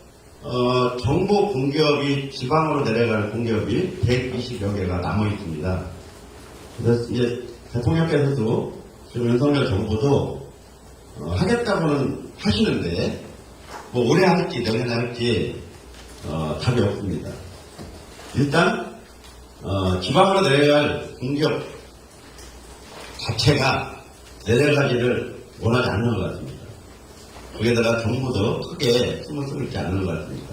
정부 공기업이 지방으로 내려갈 공기업이 120여 개가 남아 있습니다. 그래서 이제 대통령께서도 지금 윤석열 정부도 하겠다고는 하시는데 뭐 올해 할지 내년에 할지 답이 없습니다. 일단 지방으로 내려갈 공기업 자체가 내려가기를 원하지 않는 것 같습니다. 거기에다가 정부도 크게 힘을 쓰고 있지 않는 것 같습니다.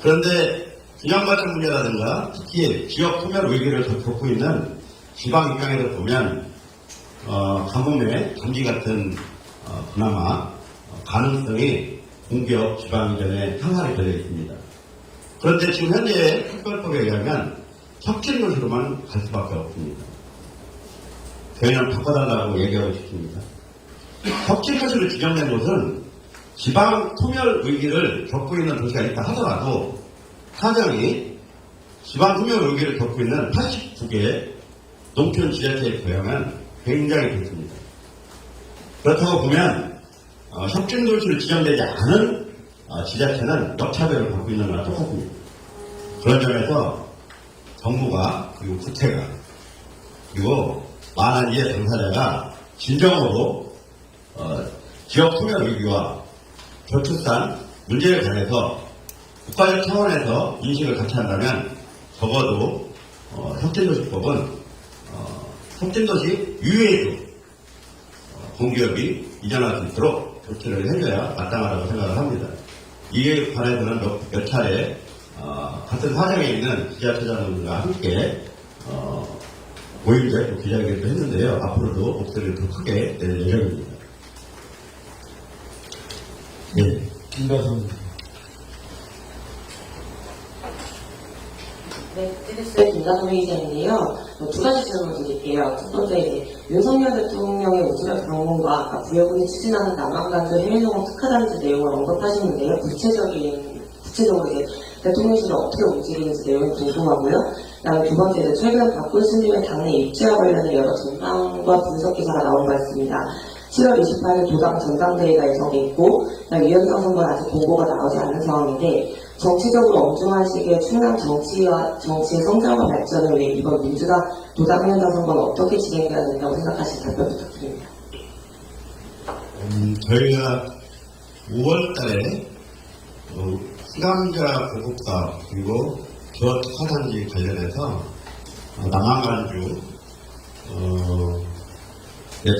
그런데 균형 같은 문제라든가 특히 지역 소멸 위기를 겪고 있는 지방 입장에서 보면 가뭄의 단기 같은 그나마 가능성이 공기업 지방 이전에 상한이 걸려 있습니다. 그런데 지금 현재 특별법에 의하면 혁신도시로만 갈 수밖에 없습니다. 저희는 바꿔달라고 얘기하고 싶습니다. 혁신도시로 지정된 곳은 지방 소멸 위기를 겪고 있는 도시가 있다 하더라도 사정이 지방 소멸 위기를 겪고 있는 89개의 농촌 지자체에 비하면 굉장히 좋습니다. 그렇다고 보면 혁신도시로 지정되지 않은 지자체는 역차별을 받고 있는 거랑 똑같습니다. 그런 점에서 정부가 그리고 국회가 그리고 많은 이해 당사자가 진정으로 지역 소멸 위기와 저출산 문제에 관해서 국가적 차원에서 인식을 같이 한다면 적어도 혁신도시법은 혁신도시 이외에도 공기업이 이전할 수 있도록 조치를 해줘야 마땅하다고 생각을 합니다. 이에 관해서는 몇 차례 같은 사정에 있는 지자체장들과 함께 모임제 기자회견도 했는데요. 앞으로도 목소리를 더 크게 낼 예정입니다. 네. 김다솜. 네, TBS 김다솜 기자인데요. 두 가지 질문을 드릴게요. 첫 번째, 이제 윤석열 대통령의 우수력 방문과 아까 부여군이 추진하는 남한간도 해외농업 특화단지 내용을 언급하시는데요. 구체적으로 이제 대통령실은 어떻게 움직이는지 내용이 궁금하고요. 그다음에 두 번째, 이제 최근 박군 스님의 당내 입지와 관련된 여러 전망과 분석 기사가 나온 것 같습니다. 7월 28일 도당 전당대회가 예정돼 있고, 위원장 선거는 아직 공고가 나오지 않은 상황인데, 정치적으로 엄중한 시기에 충남 정치의 성장과 발전을 위해 이번 민주당 도당 위원장 선거는 어떻게 진행돼야 된다고 생각하시는지 답변 부탁드립니다. 저희가 5월 달에 수감자 보급사 그리고 지역 특화단지 관련해서 남한간주에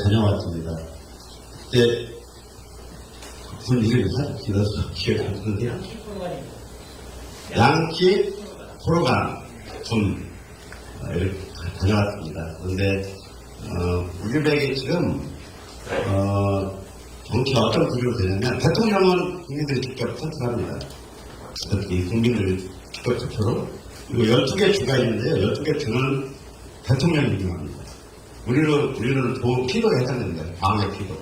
다녀왔습니다. 그때 군 이름이 사실 길어서 기억이 안 나는데요. 양키 포로간 군 이렇게 다녀왔습니다. 그런데 우리백이 지금 정치가 어떤 구조로 되냐면 대통령은 국민들이 직접 선출합니다. 특히 국민들이 직접 투표로. 그리고 12개 주가 있는데요. 12개 주는 대통령이 임명합니다. 우리는 피도에 해당됩니다. 광역 피도.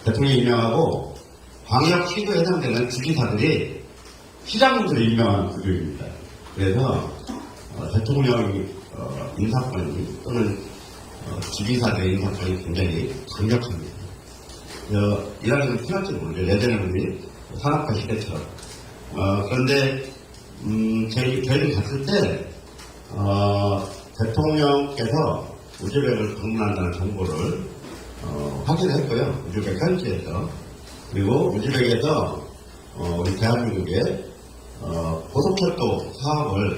대통령이 임명하고 광역 피도에 해당되는 주지사들이 시장님들이 임명한 구조입니다. 그래서 대통령 인사권이 또는 지휘사들의 인사권이 굉장히 강력합니다. 이야기는 필요할지 모르죠. 예전에 우리 산악회 시대처럼. 그런데 저희들이 갔을 때 대통령께서 우즈벡을 방문한다는 정보를 확인했고요. 우즈벡 현지에서. 그리고 우즈벡에서 우리 대한민국의 고속철도 사업을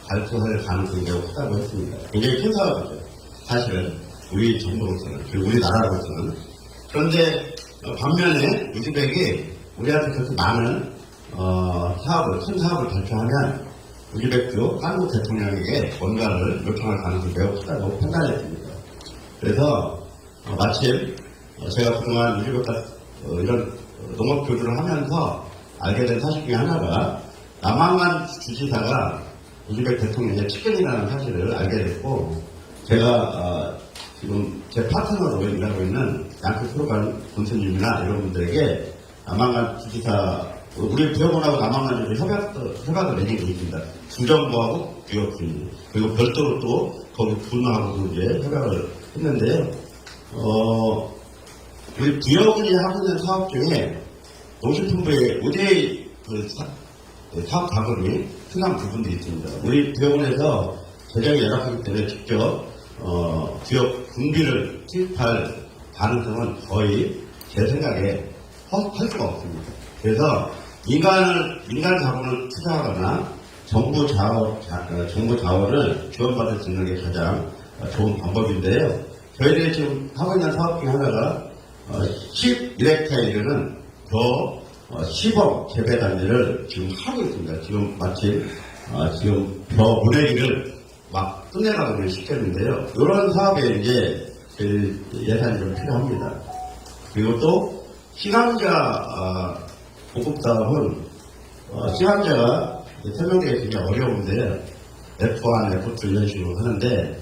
발표할 가능성이 매우 크다고 했습니다. 굉장히 큰 사업이죠. 사실은 우리 정부로서는, 그리고 우리나라로서는. 그런데 반면에 우즈벡이 우리한테 그렇게 많은 큰 사업을 발표하면 우즈벡도 한국 대통령에게 뭔가를 요청할 가능성이 매우 크다고 판단했습니다. 그래서 마침 제가 그동안 우즈벡과 이런 농업 교류를 하면서 알게 된 사실 중에 하나가 남한간 주지사가 우즈벡 대통령의 측근이라는 사실을 알게 됐고, 제가 지금 제 파트너로 일하고 있는 양크 프로간 군수님이나 이런 분들에게 남한간 주지사, 우리 부여군하고 남한간 주지 협약을 맺은 게 있습니다. 주정부하고 부여군, 그리고 별도로 또 거기 군하고도 이제 협약을 했는데요. 우리 부여군이 하고 있는 사업 중에 농식품부의 우대의 사업 자금이 충남 부분도 있습니다. 우리 부여군에서 재정이 열악하기 때문에 직접 지역 군비를 투입할 가능성은 거의 제 생각에 할 수가 없습니다. 그래서 민간 자본을 투자하거나 정부 자원을 지원받을 수 있는 게 가장 좋은 방법인데요. 저희들이 지금 하고 있는 사업 중에 하나가 11헥타에 이르는 시범 재배 단지를 지금 하고 있습니다. 지금 마침 지금 벼 모내기를 막 끝내가고 있는 시점인데요. 이런 사업에 이제 예산이 좀 필요합니다. 그리고 또 시간자 보급 사업은 시간자가 설명되기 굉장히 어려운데 F1, F2 이런 식으로 하는데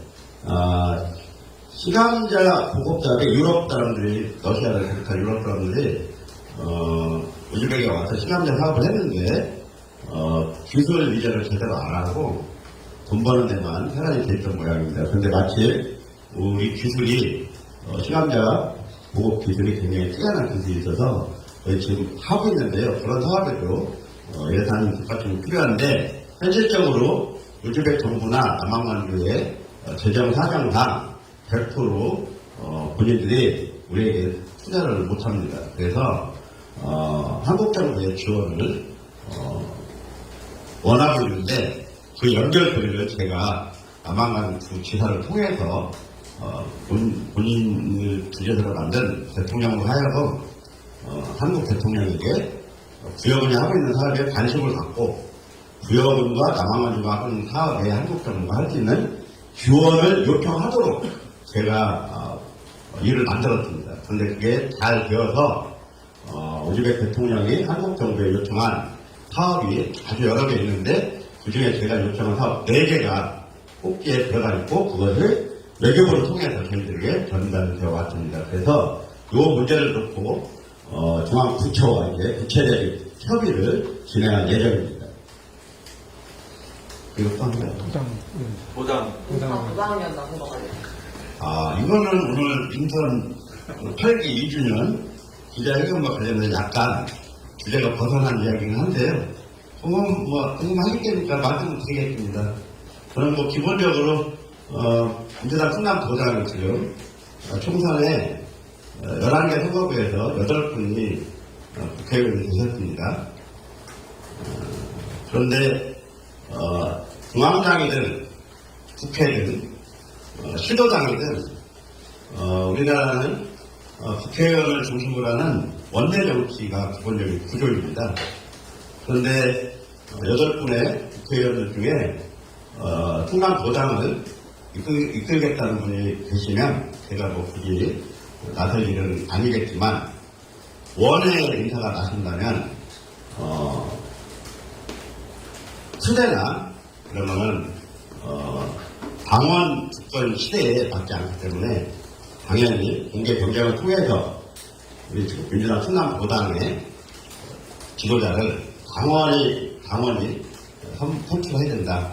시간자 보급 사업에 유럽 사람들이 러시아를 비롯한 유럽 사람들이 우즈벡에 와서 시간자 사업을 했는데 기술 이전을 제대로 안 하고 돈 버는 데만 혈안이 됐던 모양입니다. 그런데 마치 우리 기술이 시간자 보급 기술이 굉장히 뛰어난 기술이 있어서 지금 하고 있는데요. 그런 사업에도 예산이 뒷받침이 필요한데 현실적으로 우즈벡 정부나 남한만주의 재정 사정상 100% 본인들이 우리에게 투자를 못합니다. 그래서 한국 정부의 지원을 원하고 있는데 그 연결고리를 제가 남한간 두 지사를 통해서 본인을 주제사로 만든 대통령으로 하여금 한국 대통령에게 부여군이 하고 있는 사업에 관심을 갖고 부여군과 남한간주가 하고 있는 사업에 한국 정부가 할 수 있는 지원을 요청하도록 제가 일을 만들었습니다. 그런데 그게 잘 되어서 우즈벡 대통령이 한국 정부에 요청한 사업이 아주 여러 개 있는데 그 중에 제가 요청한 사업 4개가 꼭지에 들어가 있고 그것을 외교부를 통해서 저희들에게 전달되어 왔습니다. 그래서 이 문제를 놓고 중앙부처와 이제 구체적인 협의를 진행할 예정입니다. 그리고 또 하나요? 도당면 나온 거 같아요. 이거는 오늘 인턴 8기 2주년 기자회견과 관련해서 약간 주제가 벗어난 이야기긴 한데요. 궁금하겠니까 말씀 드리겠습니다. 저는 기본적으로, 민주당 충남 도당이 지금 총선에 11개 선거구에서 8분이 국회의원이 되셨습니다. 그런데, 중앙당이든 국회든 시도당이든 우리나라는 국회의원을 중심으로 하는 원내 정치가 기본적인 구조입니다. 그런데 8분의 국회의원들 중에 충남 도당을 이끌겠다는 분이 계시면 제가 굳이 나설 일은 아니겠지만 원외 인사가 나선다면 수대나 그러면은 당원 주권 시대에 맞지 않기 때문에 당연히 공개 경쟁을 통해서 우리 지금 민주당 충남 도당의 지도자를 당원이 선출해야 된다.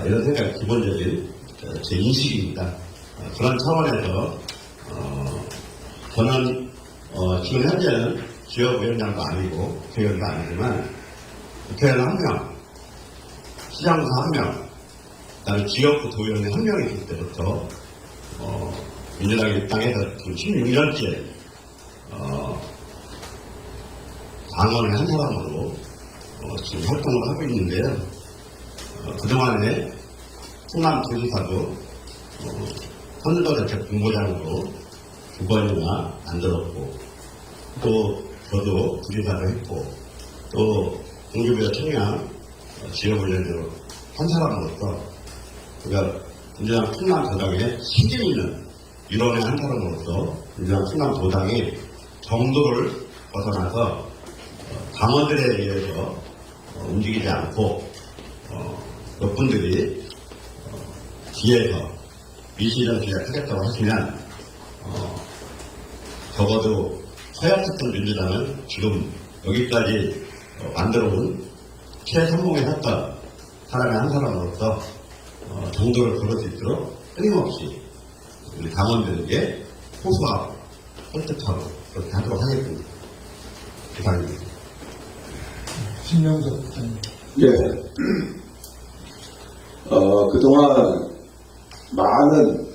이런 생각이 기본적인 제 인식입니다. 그런 차원에서 저는 지금 현재는 지역위원장도 아니고 국회의원도 아니지만 국회의원 1명, 시장사 1명, 그다음에 지역구 도의원이 1명이 있을 때부터 민주당 입당해서 지금 16년째 당원의 한 사람으로 지금 활동을 하고 있는데요. 그동안에 충남도지사도 선거대책 공모장으로 2번이나 만들었고, 또 저도 부지사를 했고, 또 공주부여 청양 지역위원장으로 한 사람으로서, 그러니까 민주당 충남도당의 책임 있는 일원의 한 사람으로서 민주당 충남도당의 정도를 벗어나서 당원들에 의해서 움직이지 않고 몇 분들이 뒤에서 미시정치를 하겠다고 하시면 적어도 허약했던 민주당은 지금 여기까지 만들어온 최선봉에 섰던 사람의 한 사람으로서 정도를 걸을 수 있도록 끊임없이 우리 당원들에게 호소하고 설득하고 그렇게 하도록 하겠습니다. 이상입니다. 신명석 부장님. 예. 그동안 많은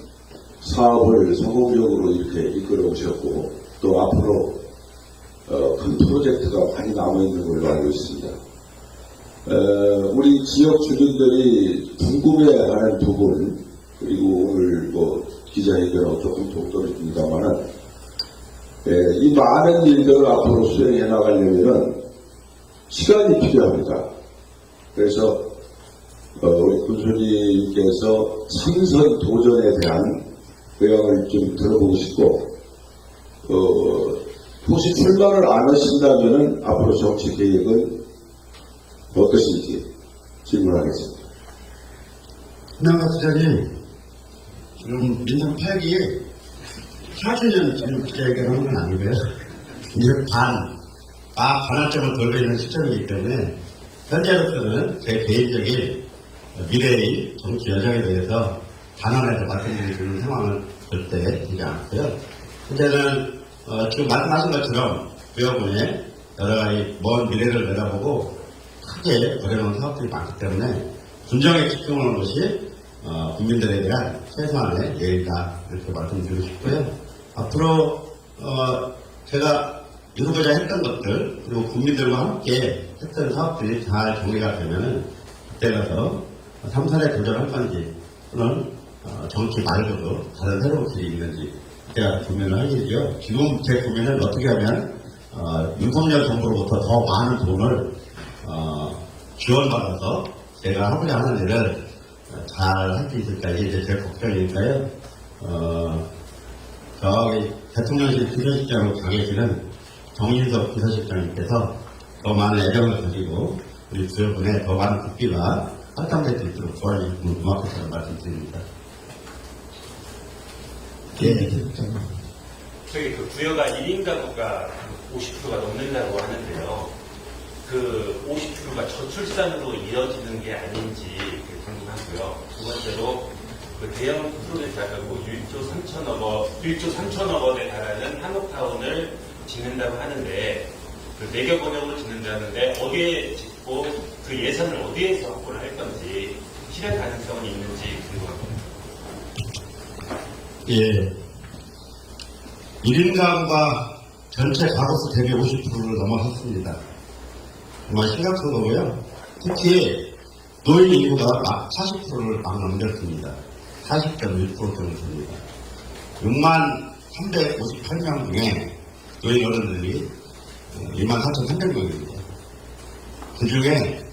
사업을 성공적으로 이렇게 이끌어 오셨고, 또 앞으로 큰 프로젝트가 많이 남아있는 걸로 알고 있습니다. 우리 지역 주민들이 궁금해하는 부분, 그리고 오늘 기자회견으로 조금 독도했습니다만은, 이 많은 일들을 앞으로 수행해 나가려면 시간이 필요합니다. 그래서 우리 군수님께서 삼선 도전에 대한 의향을 좀 들어보고 싶고, 혹시 출마를 안 하신다면 앞으로 정치 계획은 어떠신지 질문하겠습니다. 김남각 부장님, 지금 민선 8기에 40년 지금 기자회견을 하는 건 아니고요. 이제 반환점을 돌고 있는 시점이기 때문에 현재로서는 제 개인적인 미래의 정치 여정에 대해서 단언해서 말씀드리는 상황은 절대 되지 않고요. 현재는 지금 말씀하신 것처럼 부여군에 여러 가지 먼 미래를 내다보고 크게 어려운 사업들이 많기 때문에 군정에 집중하는 것이 국민들에 대한 최소한의 예의다 이렇게 말씀드리고 싶고요. 앞으로 제가 이루고자 했던 것들 그리고 국민들과 함께 했던 사업들이 잘 정리가 되면은 그때 가서 삼선에 도전할 건지 또는 정치 말고도 다른 새로운 길이 있는지 그때가 고민을 할 일이죠. 지금 제 고민은 어떻게 하면 윤석열 정부로부터 더 많은 돈을 지원받아서 제가 하고자 하는 일을 잘 할 수 있을까 이게 제 걱정이니까요. 저기 대통령실 비서실장으로 가 계시는 정인석 비서실장님께서 더 많은 애정을 가지고 우리 부여군에 더 많은 국비가 확장될 수 있도록 도와주시면 고맙겠다는 말씀드립니다. 예. 저희 그 부여가 1인 가구가 50%가 넘는다고 하는데요. 그 50%가 저출산으로 이어지는 게 아닌지 궁금하고요. 두 번째로 그 대형 프로젝트가 1조 3천억 원에 달하는 한옥타운을 짓는다고 하는데 그 매겨 번역으로 짓는다는데 어디에 짓고 그 예산을 어디에서 확보를 할 건지 실현 가능성은 있는지 궁금합니다. 예. 1인 가구가 전체 가구수 대비 50%를 넘어섰습니다. 정말 심각한 거고요. 특히 노인 인구가 막 40%를 막 넘겼습니다. 40.1% 정도 됩니다. 6만 358명 중에 노인 어른들이 24,300명입니다. 그 중에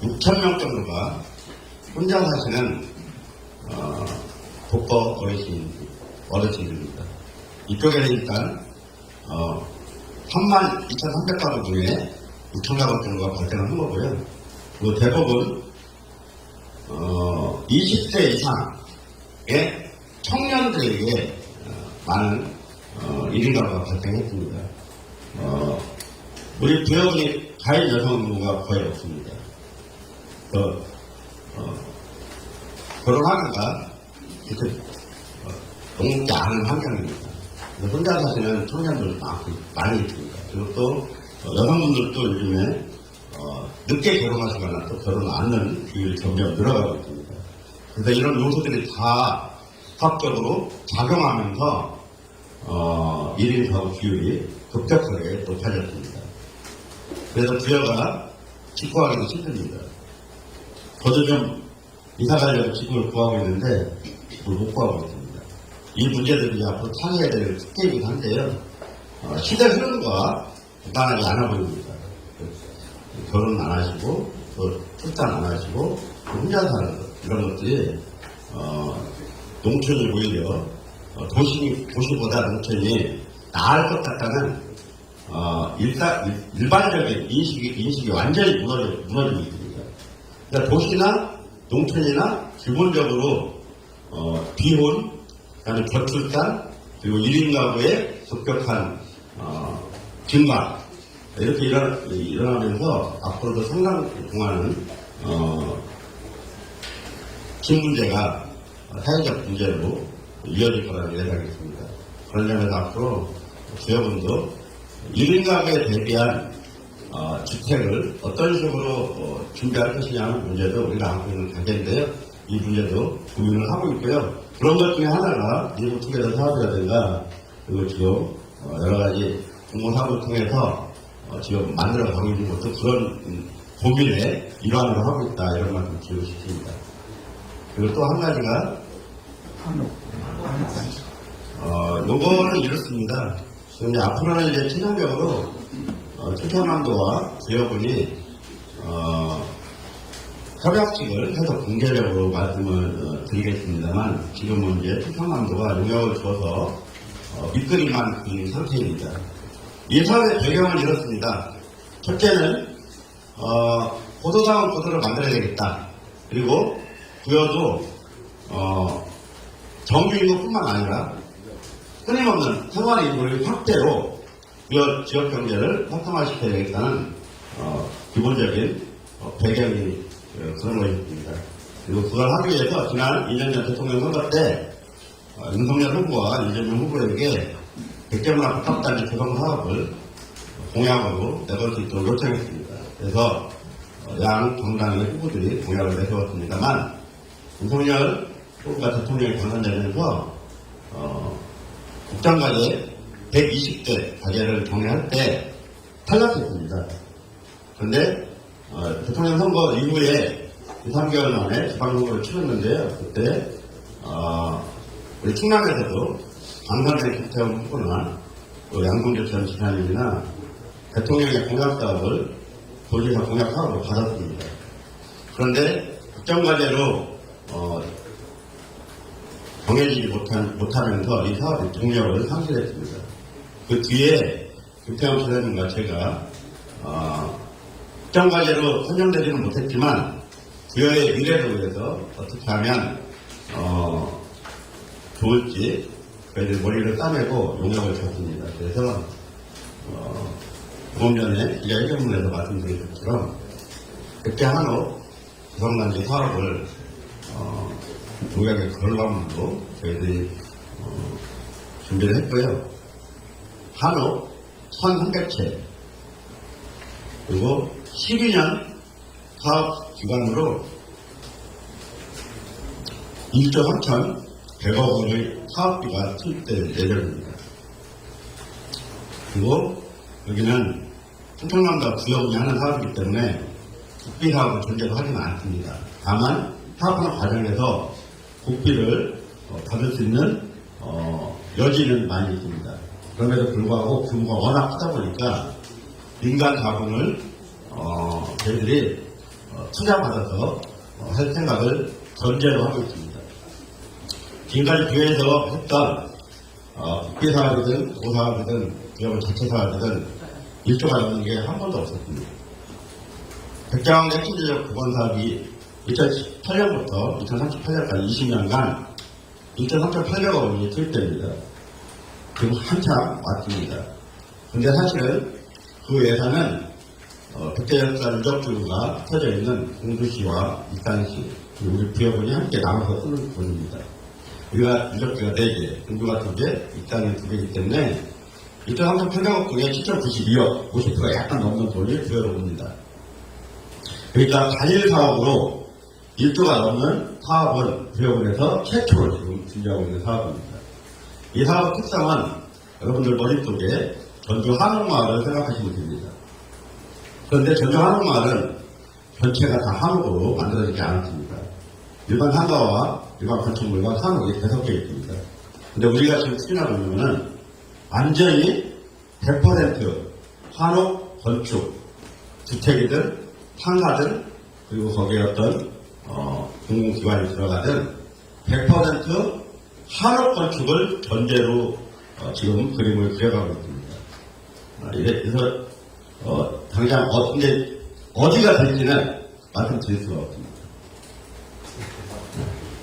6,000명 정도가 혼자 사시는 독거 어르신입니다. 이쪽에는 일단 32,300가구 중에 6,000가구 정도가 발생을 한 거고요. 그리고 대부분 20세 이상의 청년들에게 많은 1인 가구가 발생했습니다. 우리 부여군이 가인 여성 인구가 거의 없습니다. 결혼하기가 이렇게 녹록지 않은 환경입니다. 혼자 사시는 청년들도 많이 있습니다. 그리고 또 여성분들도 요즘에 늦게 결혼하시거나 또 결혼 안 하는 비율이 점점 늘어가고 있습니다. 그래서 이런 요소들이 다 합적으로 작용하면서 1인 가구 비율이 급격하게 높아졌습니다. 그래서 부여가 집구하기도 힘듭니다. 저도 좀 이사 가려고 집을 구하고 있는데 집을 못 구하고 있습니다. 이 문제들이 앞으로 상해야 될 숙제이긴 한데요. 시대 흐름과 무관하지 않아 보입니다. 결혼 안 하시고 또 출산 안 하시고 혼자 사는 것 이런 것들이 농촌이 오히려 도시보다 농촌이 나을 것 같다는 일반적인 인식이 완전히 무너지고 있습니다. 그러니까 도시나 농촌이나 기본적으로 비혼, 그다음에 저출산, 그리고 1인 가구의 급격한 증가 이렇게 일어나면서 앞으로도 상당 동안은 긴 문제가 사회적 문제로 이어질 거라는 예상이 있습니다. 그런 점에서 앞으로 주여분도 1인 가구에 대비한 주택을 어떤 식으로 준비할 것이냐 하는 문제도 우리가 안고 있는 과제인데요. 이 문제도 고민을 하고 있고요. 그런 것 중에 하나가 일부투게더 사업이라든가 그리고 지금 여러 가지 공모사업을 통해서 지금 만들어가고 있는 것도 그런 고민의 일환으로 하고 있다 이런 말씀 드리고 싶습니다. 그리고 또 한 가지가 요거는 이렇습니다. 지금 이제 앞으로는 이제 최종적으로 충청남도와 지역군이 협약식을 해서 공개적으로 말씀을 드리겠습니다만 지금은 이제 충청남도가 용역을 줘서 밑그림만 그린 상태입니다. 이 사업의 배경은 이렇습니다. 첫째는 고도상은 고도를 만들어야 되겠다. 그리고 부여도 정규 인구뿐만 아니라 끊임없는 생활 인구의 확대로 부여 지역 경제를 활성화시켜야 되겠다는 기본적인 배경이 그런 것입니다. 그리고 그걸 하기 위해서 지난 2년 전 대통령 선거 때 윤석열 후보와 이재명 후보에게 100점 가깝다는 조성 사업을 공약으로 내걸 수 있도록 요청했습니다. 그래서 양 정당의 후보들이 공약을 내세웠습니다만 윤석열 후보가 대통령이 당선되면서 국정과제 120대 과제를 정리할 때 탈락했습니다. 그런데 대통령 선거 이후에 3개월 만에 지방선거를 치렀는데요. 그때 우리 충남에서도 당선된 김태형 후보나 또 양동재 전 지사님이나 대통령의 공약사업을 도지사 공약사업으로 받았습니다. 그런데 국정과제로 정해지지 못하면서 이 사업이 동력을 상실했습니다. 그 뒤에 김태형 지사님과 제가 국정과제로 선정되지는 못했지만 부여의 미래를 위해서 어떻게 하면 좋을지 저희들 머리를 싸매고 용역을 줬습니다. 그래서 조금 전에 제가 의견문에서 말씀드린 것처럼 백제 한옥 구성단지 사업을 용역의 결과물로 저희들이 준비를 했고요. 한옥 1,300채 그리고 12년 사업 기간으로 1조 3,100억 원의 사업비가 투입될 예정입니다. 그리고 여기는 충청남도가 구역이 하는 사업이기 때문에 국비 사업을 전제로 하지는 않습니다. 다만 사업하는 과정에서 국비를 받을 수 있는 여지는 많이 있습니다. 그럼에도 불구하고 규모가 워낙 크다 보니까 민간 자본을 저희들이 투자받아서 할 생각을 전제로 하고 있습니다. 지금까지 부여에서 했던 국비 사업이든 도사업이든 기업은 자체 사업이든 일조가 넘는 게 한 번도 없었습니다. 백자왕 핵심적 구건 사업이 2018년부터 2038년까지 20년간 2,3,800억 원이 투입됩니다. 지금 한참 왔습니다. 근데 사실은 그 예산은 국제역사 유적지구가 펴져 있는 공주시와 익산시 그리고 우리 부여군이 함께 나눠서 쓰는 곳입니다. 우리가 유적지가 4개, 공주가 2개, 익산이 2개이기 때문에 2003년 평양업 중에 7,092억, 50%가 약간 넘는 돈이 부여로 옵니다. 그러니까 단일 사업으로 1조가 넘는 사업은 부여군에서 최초로 지금 진행하고 있는 사업입니다. 이 사업의 특성은 여러분들 머릿속에 전주 한옥마을을 생각하시면 됩니다. 그런데 전주 한옥마을은 전체가 다 한옥으로 만들어지지 않았습니다. 일반 상가와 일반 건축물과 한옥이 대섞여 있습니다. 근데 우리가 지금 추진하고 있는 것은 완전히 100% 한옥 건축, 주택이든 상가든 그리고 거기에 어떤 공공기관이 들어가든 100% 한옥 건축을 전제로 지금 그림을 그려가고 있습니다. 그래서 당장 어디가 될지는 말씀드릴 수가 없습니다.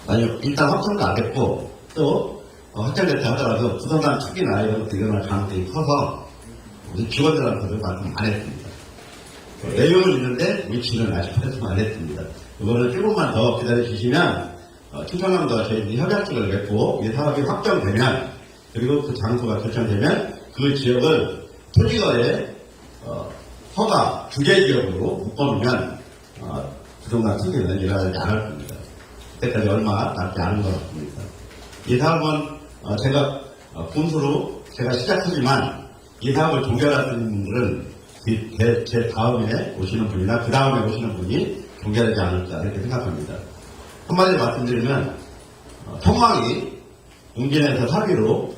아니요, 일단 확정도 안 됐고 또 확정됐다 하더라도 부동산 투기나 이런 것도 일어날 가능성이 커서 우리 직원들한테도 말씀 안 했습니다. 내용은 있는데 위치는 아직 말씀 안 했습니다. 이거는 조금만 더 기다려 주시면 충청남도와 저희들이 협약식을 맺고 이 사업이 확정되면 그리고 그 장소가 결정되면 그 지역을 토지거래 허가 규제 지역으로 묶어놓으면 부동산 투기는 일어나지 않을 겁니다. 그때까지 얼마 남지 않은 것 같습니다. 이 사업은 제가 본수로 제가 시작하지만 이 사업을 종결하시는 분들은 제 다음에 오시는 분이나 그 다음에 오시는 분이 종결하지 않을까 이렇게 생각합니다. 한마디로 말씀드리면 통황이 웅진에서 사비로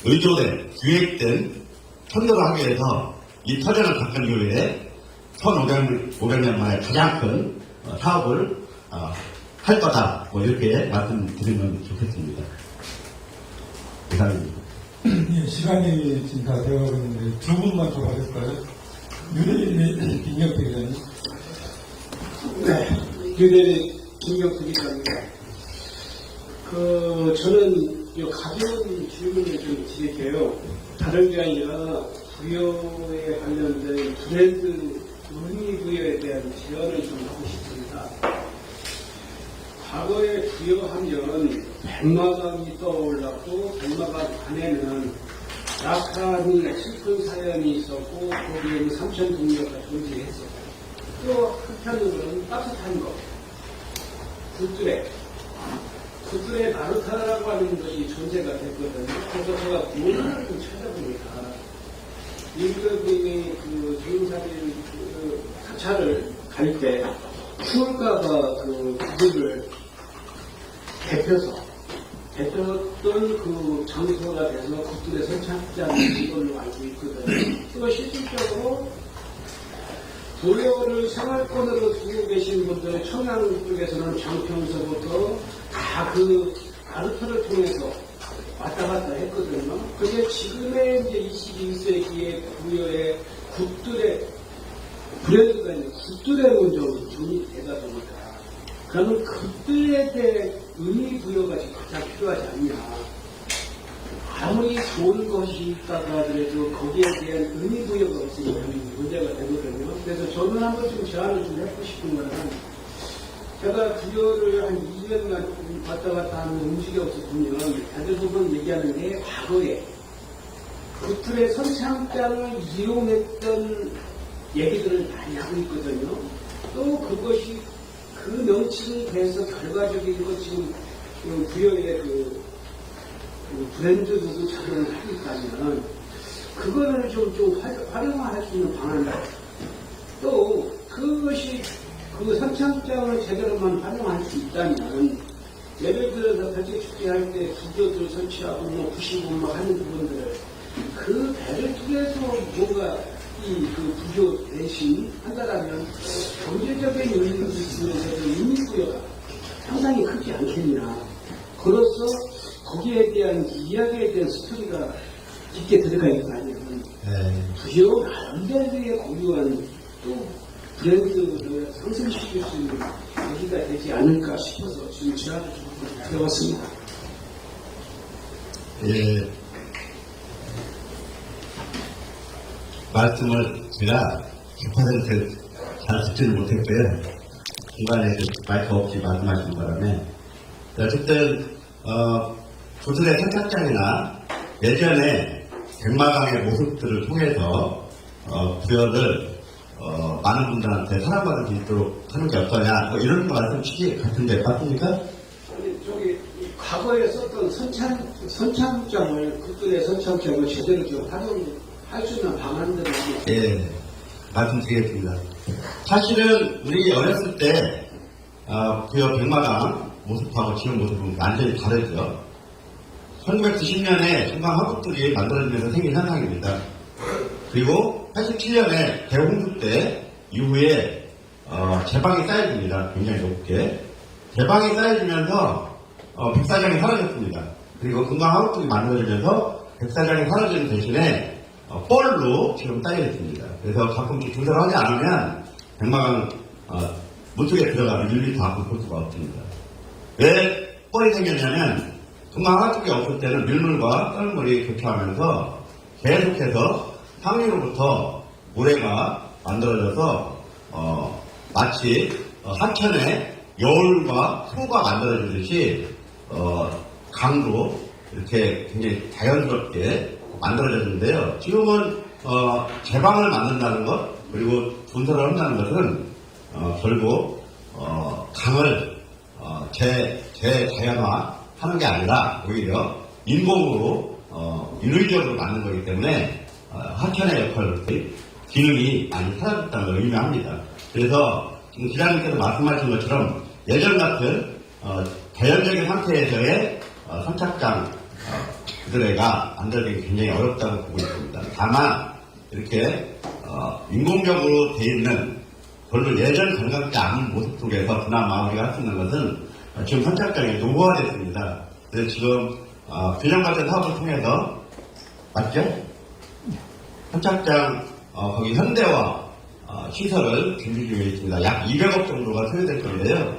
의도된 기획된 선도를 하기 위해서 이 터전을 닦은 이후에 1500년 만에 가장 큰 사업을 할 거다 뭐 이렇게 말씀드리면 좋겠습니다. 이상입니다. 예, 시간이 지금 다 되어가고 있는데 두 분만 더 받을까요? 유대인의 김경태 기자님. 네, 유대인 김경태 기자입니다. 저는 이 가벼운 질문을 좀 드릴게요. 다른 게 아니라 부여에 관련된 브랜드 의미부여에 대한 제안을 좀 하고 싶습니다. 과거에 부여하면 100마강이 떠올랐고 100마강 안에는 약간이 슬픈 사연이 있었고 거기에는 삼천 동료가 존재했었고 또 한편으로는 따뜻한 것 굿들의 나루타라고 하는 것이 존재가 됐거든요. 그래서 제가 문화를 좀 찾아보니까 임금님이 그 조용사를 사찰을 갈 때 추월가가 그 구두를 대표했던 그 장소가 돼서 굿들의 선착자는 이걸로 알고 있거든요. 또 실질적으로 도료를 생활권으로 두고 계신 분들 청양 쪽에서는 장평서부터 다 그 아르토를 통해서 왔다 갔다 했거든요. 근데 지금의 이제 21세기의 부여의 굿들의 브랜드가 있는 굿들의 먼저 정립되다 보니까 그러면 굿들에 대해 의미 부여가 지금 가장 필요하지 않냐. 아무리 좋은 것이 있다고 하더라도 거기에 대한 의미 부여가 없으면 문제가 되거든요. 그래서 저는 한번 좀 제안을 좀 해보고 싶은 거는 제가 부여를 한 2년간 왔다 갔다 하는 움직여서 보면 대부분 얘기하는 게 과거에 굿들의 선창장을 이용했던 얘기들을 많이 하고 있거든요. 또 그것이 그 명칭이 돼서 결과적인 것 지금 부여의 그 브랜드도 작용을 하니까는 그거를 좀 활용할 수 있는 방안이 또 그것이 그 선창장을 제대로만 활용할 수 있다면 예를 들어서 별책축제 할 때 부교들 설치하고 뭐 부시고 뭐 하는 부분들을 그 배를 통해서 뭔가 그 부교 대신 한다라면 경제적인 의미에서 의미부여가 상당히 크지 않겠냐. 그로써 거기에 대한 이야기에 대한 스토리가 깊게 들어가 있는 거 아니면 부여 나름대로의 고유한 또 브랜드를 상승시킬 수 있는 계기가 되지 않을까 싶어서 지금 제안을 좀 해봤습니다. 말씀을 제가 100% 잘 듣지는 못했고요. 중간에 마이크 없이 말씀하시는 바람에. 어쨌든, 구슬의 선착장이나 예전에 백마강의 모습들을 통해서, 부여를, 많은 분들한테 사랑받을 수 있도록 하는 게 어떠냐, 뭐 이런 말씀 취지 같은데, 맞습니까? 아니, 저기, 이 과거에 썼던 선창장을, 그들의 선창장을 제대로 좀 활용할 수 있는 방안들을 예, 말씀드리겠습니다. 사실은 우리 어렸을 때 부여 백마강 모습하고 지금 모습은 완전히 다르죠. 1990년에 중강 화국들이 만들어지면서 생긴 현상입니다. 그리고 87년에 대홍수 때 이후에 제방이 쌓여집니다. 굉장히 높게. 제방이 쌓여지면서 백사장이 사라졌습니다. 그리고 금강 화국들이 만들어지면서 백사장이 사라지는 대신에 뻘로 지금 쌓여 있습니다. 그래서 가끔씩 조사를 하지 않으면 백마강 물속에 들어가면 1m 앞을 볼 수가 없습니다. 왜 뻘이 생겼냐면 금강 하쪽에 없을 때는 밀물과 썰물이 교차하면서 계속해서 상류로부터 모래가 만들어져서 마치 하천에 여울과 소가 만들어지듯이 강도 이렇게 굉장히 자연스럽게 만들어졌는데요. 지금은 제방을 만든다는 것 그리고 분설을 한다는 것은 결국 강을 재자연화하는 게 아니라 오히려 인공으로 인위적으로 만든 거기 때문에 하천의 역할 기능이 많이 사라졌다는 걸 의미합니다. 그래서 지금 기자님께서 말씀하신 것처럼 예전 같은 자연적인 상태에서의 선착장 그들가 만들기 굉장히 어렵다고 보고 있습니다. 다만 이렇게 인공적으로 돼 있는 별로 예전 감각지 않은 모습 속에서 그나마 우리가 할 수 있는 것은 지금 선착장이 노후화됐습니다. 그래서 지금 균형 같은 사업을 통해서 맞죠? 선착장 거기 현대화 시설을 준비 중에 있습니다. 약 200억 정도가 소요될 건데요.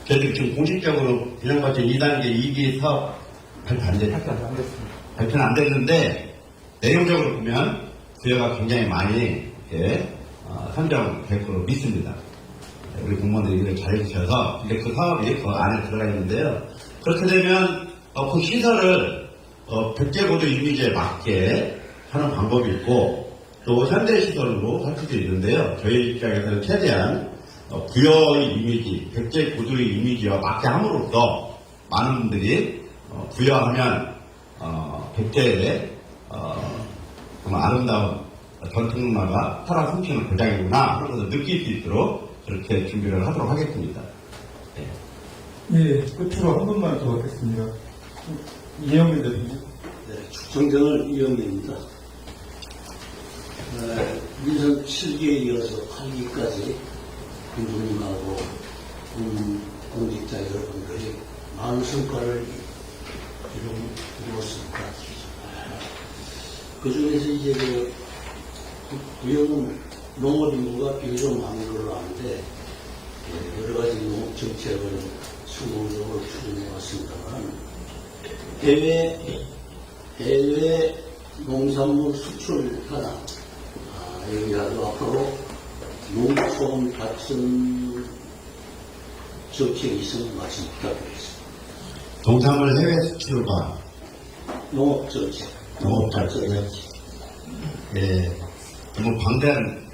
저희들이 지금 공식적으로 균형같은 2단계 2기 사업 발표는 안 됐는데 내용적으로 보면 부여가 굉장히 많이 이렇게 선정될 거로 믿습니다. 우리 공무원들이 이걸 잘해주셔서 이제 그 사업이 그 안에 들어가 있는데요. 그렇게 되면 그 시설을 백제고도 이미지에 맞게 하는 방법이 있고 또 현대시설로 할 수도 있는데요. 저희 입장에서는 최대한 부여의 이미지, 백제고도의 이미지와 맞게 함으로써 많은 분들이 부여하면 백제의 정말 아름다운 전통문화가 살아 숨쉬는 고장이구나 하는 것을 느낄 수 있도록 그렇게 준비를 하도록 하겠습니다. 예, 끝으로 한 분만 더 하겠습니다. 이영민 대표님. 네, 축성정을 이영민입니다. 민선 7기에 이어서 8기까지 군주님하고 공직자 여러분들이 많은 성과를 이루었습니다. 그 중에서 이제 부여는 농업인구가 비교적 많은 걸로 아는데 여러 가지 농업 정책을 성공적으로 추진해 왔습니다만 해외 농산물 수출 현황 여기라도 앞으로 농촌 같은 정책이 있으면 말씀 부탁드리겠습니다. 농산물 해외 수출과 농업 정책. 예, 너무 방대한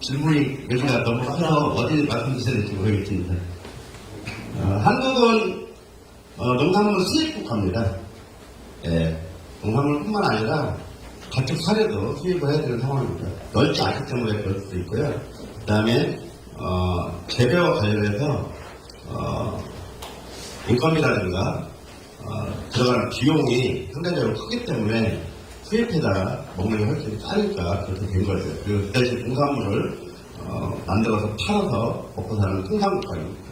질문이 여기가 너무 커서 어디 말씀 주셔야 될지 모르겠습니다. 한국은 농산물 수입 국가입니다. 예, 농산물뿐만 아니라 가축 사료도 수입을 해야 되는 상황입니다. 넓지 않기 때문에 그럴 수도 있고요. 그 다음에 재배와 관련해서 인건비라든가 들어가는 비용이 상대적으로 크기 때문에 수입에다가 먹는 게 훨씬 싸니까 그렇게 된 거죠. 그리고 그 대신 농산물을 만들어서 팔아서 먹고 사는 통상국가입니다.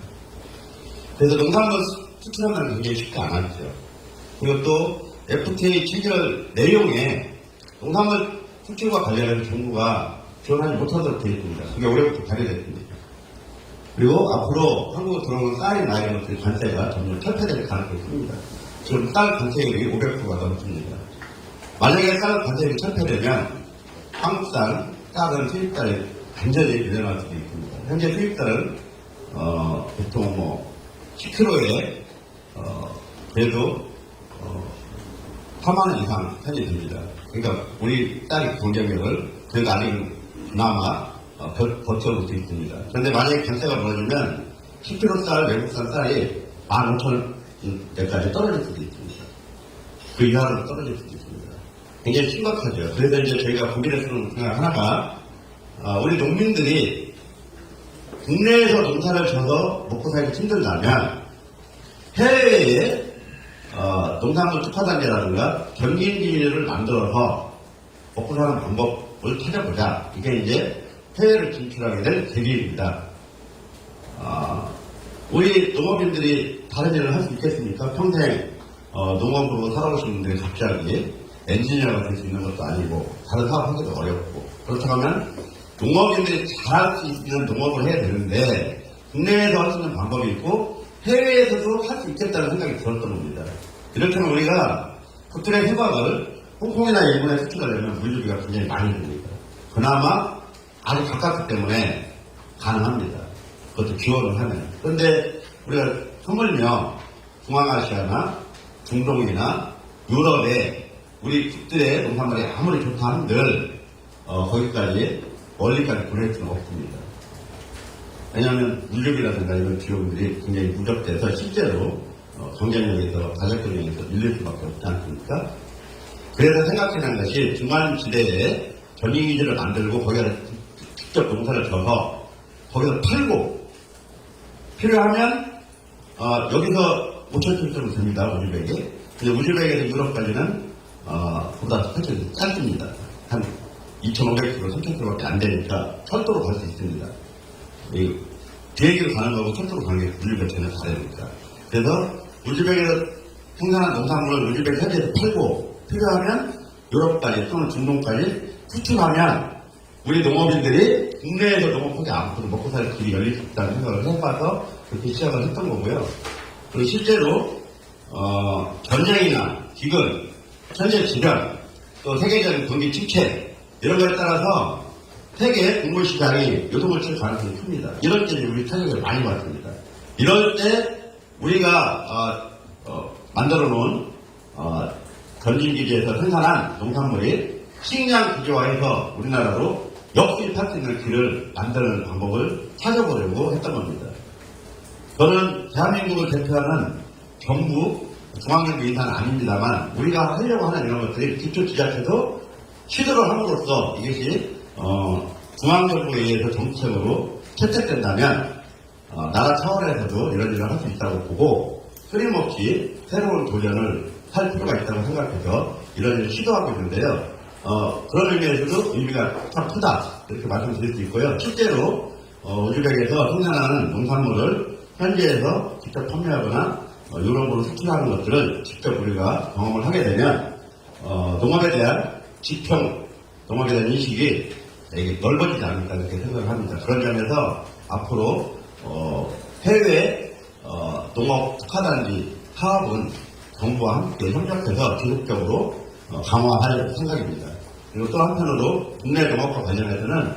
그래서 농산물 수출하는 게 굉장히 쉽지 않았죠. 그리고 또 FTA 체결 내용에 농산물 수출과 관련해서 정부가 지원하지 못하도록 되어 있습니다. 그게 올해부터 발효됐습니다. 그리고 앞으로 한국에 들어오는 쌀이나 이런 것들 관세가 점점 철폐될 가능성이 있습니다. 지금 쌀 관세율이 500%가 넘습니다. 만약에 쌀 관세율이 철폐되면 한국산 쌀은 수입달이 완전히 늘어날 수도 있습니다. 현재 수입달은 보통 뭐 10kg에 그래도 4만 원 이상 현재 됩니다. 그러니까 우리 쌀 경쟁력을 그래도 아직 그나마 버텨볼 수 있습니다. 그런데 만약에 경제가 무너지면 10kg 쌀, 외국산 쌀이 15,000원까지 떨어질 수도 있습니다. 그 이하로 떨어질 수도 있습니다. 굉장히 심각하죠. 그래서 이제 저희가 고민했던 생각 하나가 우리 농민들이 국내에서 농사를 져서 먹고 살기 힘들다면 해외에 농산물 특화단지라든가 경기인지를 만들어서 먹고 사는 방법을 찾아보자. 이게 이제 해외를 진출하게 될 계기입니다. 우리 농업인들이 다른 일을 할 수 있겠습니까? 평생 농업으로 살아오신 분들이 갑자기 엔지니어가 될 수 있는 것도 아니고 다른 사업 하기도 어렵고 그렇다면 농업인들이 잘할 수 있는 농업을 해야 되는데 국내에서 할 수 있는 방법이 있고 해외에서도 할 수 있겠다는 생각이 들었던 겁니다. 이렇다면 우리가 그들의 해박을 홍콩이나 일본에 수출하려면 물류비가 굉장히 많이 듭니다. 그나마 아주 가깝기 때문에 가능합니다. 그것도 기원을 하면. 그런데 우리가 하물며 중앙아시아나 중동이나 유럽에 우리 국들의 농산물이 아무리 좋다 한들 거기까지 멀리까지 보낼 수는 없습니다. 왜냐하면 물류비라든가 이런 비용들이 굉장히 누적돼서 실제로 경쟁력에서 가격 경쟁에서 밀릴 수밖에 없지 않습니까? 그래서 생각해낸 것이 중간지대에 전기기지를 만들고 거기다 직접 농사를 져서 거기서 팔고 필요하면 여기서 5,000km 정도 됩니다. 우즈벡이. 근데 우즈벡에서 유럽까지는 보다 훨씬 짧습니다. 한 2,500km, 3,000km밖에 안 되니까 철도로 갈 수 있습니다. 비행기로 가는 거고 철도로 가는 게 우즈벡 전혀 다르니까. 그래서 우즈벡에서 생산한 농산물을 우즈벡 현지에서 팔고 필요하면 유럽까지 또는 중동까지 수출하면 우리 농업인들이 국내에서 농업하기 않고 먹고 살 길이 열릴 수 있다는 생각을 해봐서 그렇게 시작을 했던 거고요. 그리고 실제로 전쟁이나 기근, 현재 질병, 또 세계적인 경기 침체 이런 거에 따라서 세계 곡물 시장이 요동을 칠 가능성이 큽니다. 이럴 때 우리 타격을 많이 받습니다. 이럴 때 우리가 만들어 놓은 전진기지에서 생산한 농산물이 식량 기조화해서 우리나라로 역수입할 수 있는 길을 만드는 방법을 찾아보려고 했던 겁니다. 저는 대한민국을 대표하는 정부, 중앙정부 인사는 아닙니다만 우리가 하려고 하는 이런 것들이 기초 지자체도 시도를 함으로써 이것이 중앙정부에 의해서 정책으로 채택된다면 나라 차원에서도 이런 일을 할 수 있다고 보고 끊임없이 새로운 도전을 할 필요가 있다고 생각해서 이런 일을 시도하고 있는데요. 그런 의미에서도 의미가 참 크다 이렇게 말씀드릴 수 있고요. 실제로 우즈벡에서 생산하는 농산물을 현지에서 직접 판매하거나 유럽으로 수출하는 것들을 직접 우리가 경험을 하게 되면 농업에 대한 지평, 농업에 대한 인식이 되게 넓어지지 않을까 이렇게 생각을 합니다. 그런 점에서 앞으로 해외 농업 특화단지 사업은 정부와 함께 협력해서 지속적으로 강화할 생각입니다. 그리고 또 한편으로 국내 농업과 관련해서는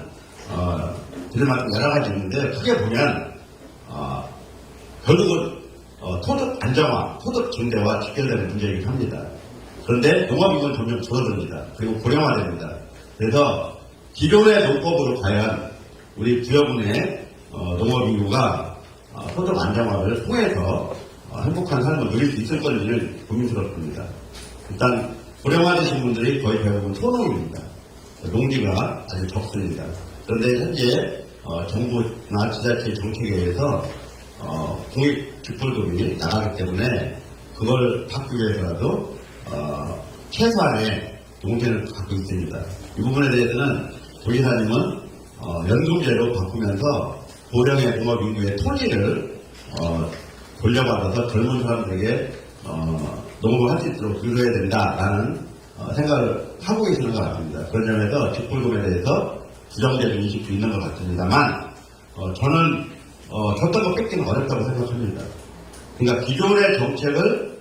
드릴 말씀 여러 가지 있는데 크게 보면 결국은 소득 안정화, 소득 증대와 직결되는 문제이긴 합니다. 그런데 농업인구는 점점 줄어듭니다. 그리고 고령화됩니다. 그래서 기존의 농법으로 과연 우리 부여군의 농업인구가 소득 안정화를 통해서 행복한 삶을 누릴 수 있을 건지는 고민스럽습니다. 일단 고령화되신 분들이 거의 대부분 소농입니다. 농지가 아주 적습니다. 그런데 현재 정부나 지자체 정책에 의해서 공익직불금이 나가기 때문에 그걸 받기 위해서라도 최소한의 농지를 갖고 있습니다. 이 부분에 대해서는 도지사님은 연금제로 바꾸면서 고령의 농업인구의 토지를 돌려받아서 젊은 사람들에게 농업을 할 수 있도록 유도해야 된다라는 생각을 하고 계시는 것 같습니다. 그런 점에서 직불금에 대해서 부정적인 인식도 있는 것 같습니다만 저는 줬던 거 뺏기는 어렵다고 생각합니다. 그러니까 기존의 정책을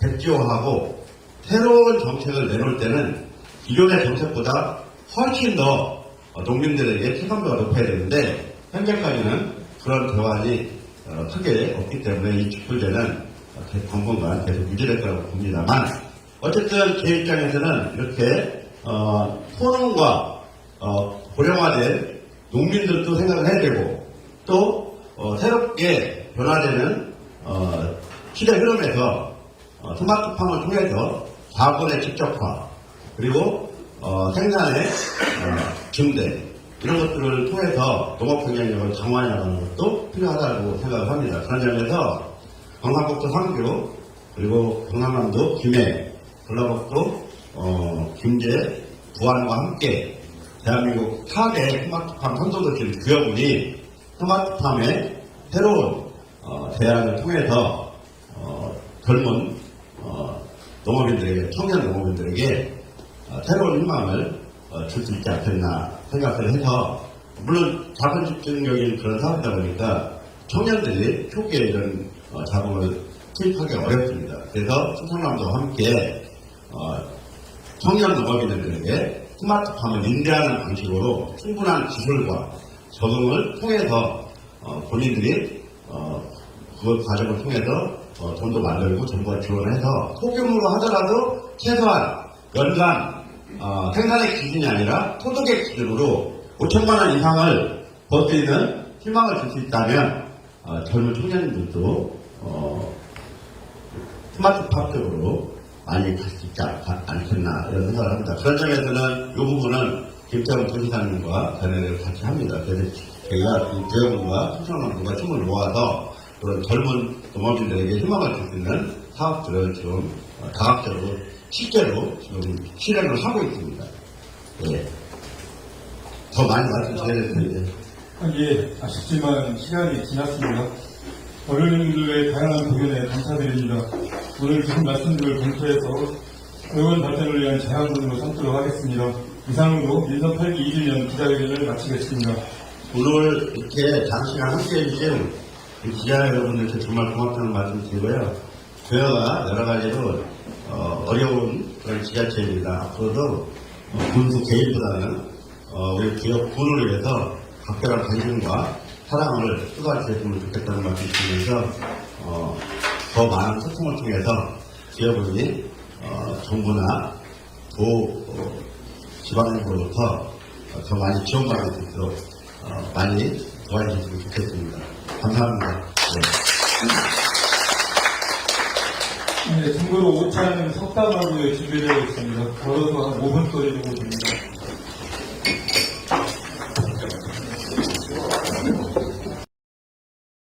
백지화하고 새로운 정책을 내놓을 때는 기존의 정책보다 훨씬 더 농민들에게 체감도가 높아야 되는데 현재까지는 그런 대안이 크게 없기 때문에 이 촛불제는 당분간 계속 유지될 거라고 봅니다만 어쨌든 제 입장에서는 이렇게 소농과 고령화된 농민들도 생각을 해야 되고 또 새롭게 변화되는 시대 흐름에서 스마트팜을 통해서 자본의 직접화 그리고 생산의 증대 이런 것들을 통해서 농업 경쟁력을 강화해 나가는 것도 필요하다고 생각을 합니다. 그런 점에서 경상북도 3교 그리고 경상남도 김해 전라북도 김제 부안과 함께 대한민국 4대 스마트팜 선도도시 구역군이 스마트팜의 새로운 대안을 통해서 젊은 농업인들에게 청년 농업인들에게 새로운 희망을 줄 수 있지 않겠나 생각을 해서 물론 자본 집중적인 그런 사업이다 보니까 청년들이 초기에 이런 자본을 투입하기 어렵습니다. 그래서 충청남도와 함께 청년 농업인들에게 스마트팜을 인대하는 방식으로 충분한 기술과 적응을 통해서 본인들이 그 과정을 통해서 돈도 만들고 정부가 지원해서 소규모로 하더라도 최소한 연간 생산의 기준이 아니라 소득의 기준으로 5천만 원 이상을 벌 수 있는 희망을 줄 수 있다면 젊은 청년들도 스마트팜 쪽으로 많이 갈 수 있지 않겠나 이런 생각을 합니다. 그런 점에서는 이 부분은 김태형 도지사님과 전화를 같이 합니다. 그래서 저희가 대형과 충청남도가 힘을 모아서 그런 젊은 농업인들에게 희망을 줄 수 있는 사업들을 지금 다각적으로 실제로 지금 실행을 하고 있습니다. 예. 더 많이 말씀드려야 될 텐데. 예, 아쉽지만 시간이 지났습니다. 어른들의 다양한 의견에 감사드립니다. 오늘 주신 말씀들을 검토해서 의원 발전을 위한 제안문으로 삼도록 하겠습니다. 이상으로 민선 8기 20년 기자회견을 마치겠습니다. 오늘 이렇게 장시간 함께 해주신 기자 여러분들께 정말 고맙다는 말씀 드리고요. 저희가 여러 가지로 어려운 그런 지자체입니다. 앞으로도 군수 개인보다는 우리 기업 군을 위해서 각별한 관심과 사랑을 쏟아주셨으면 좋겠다는 말씀 드리면서 더 많은 소통을 통해서 기업이 정부나 지방정부로부터 더 많이 지원받을 수 있도록 많이 도와주셨으면 좋겠습니다. 감사합니다. 네, 참고로 오차는 석담하고에 준비되어 있습니다. 걸어서 한 5분 거리 정도 됩니다.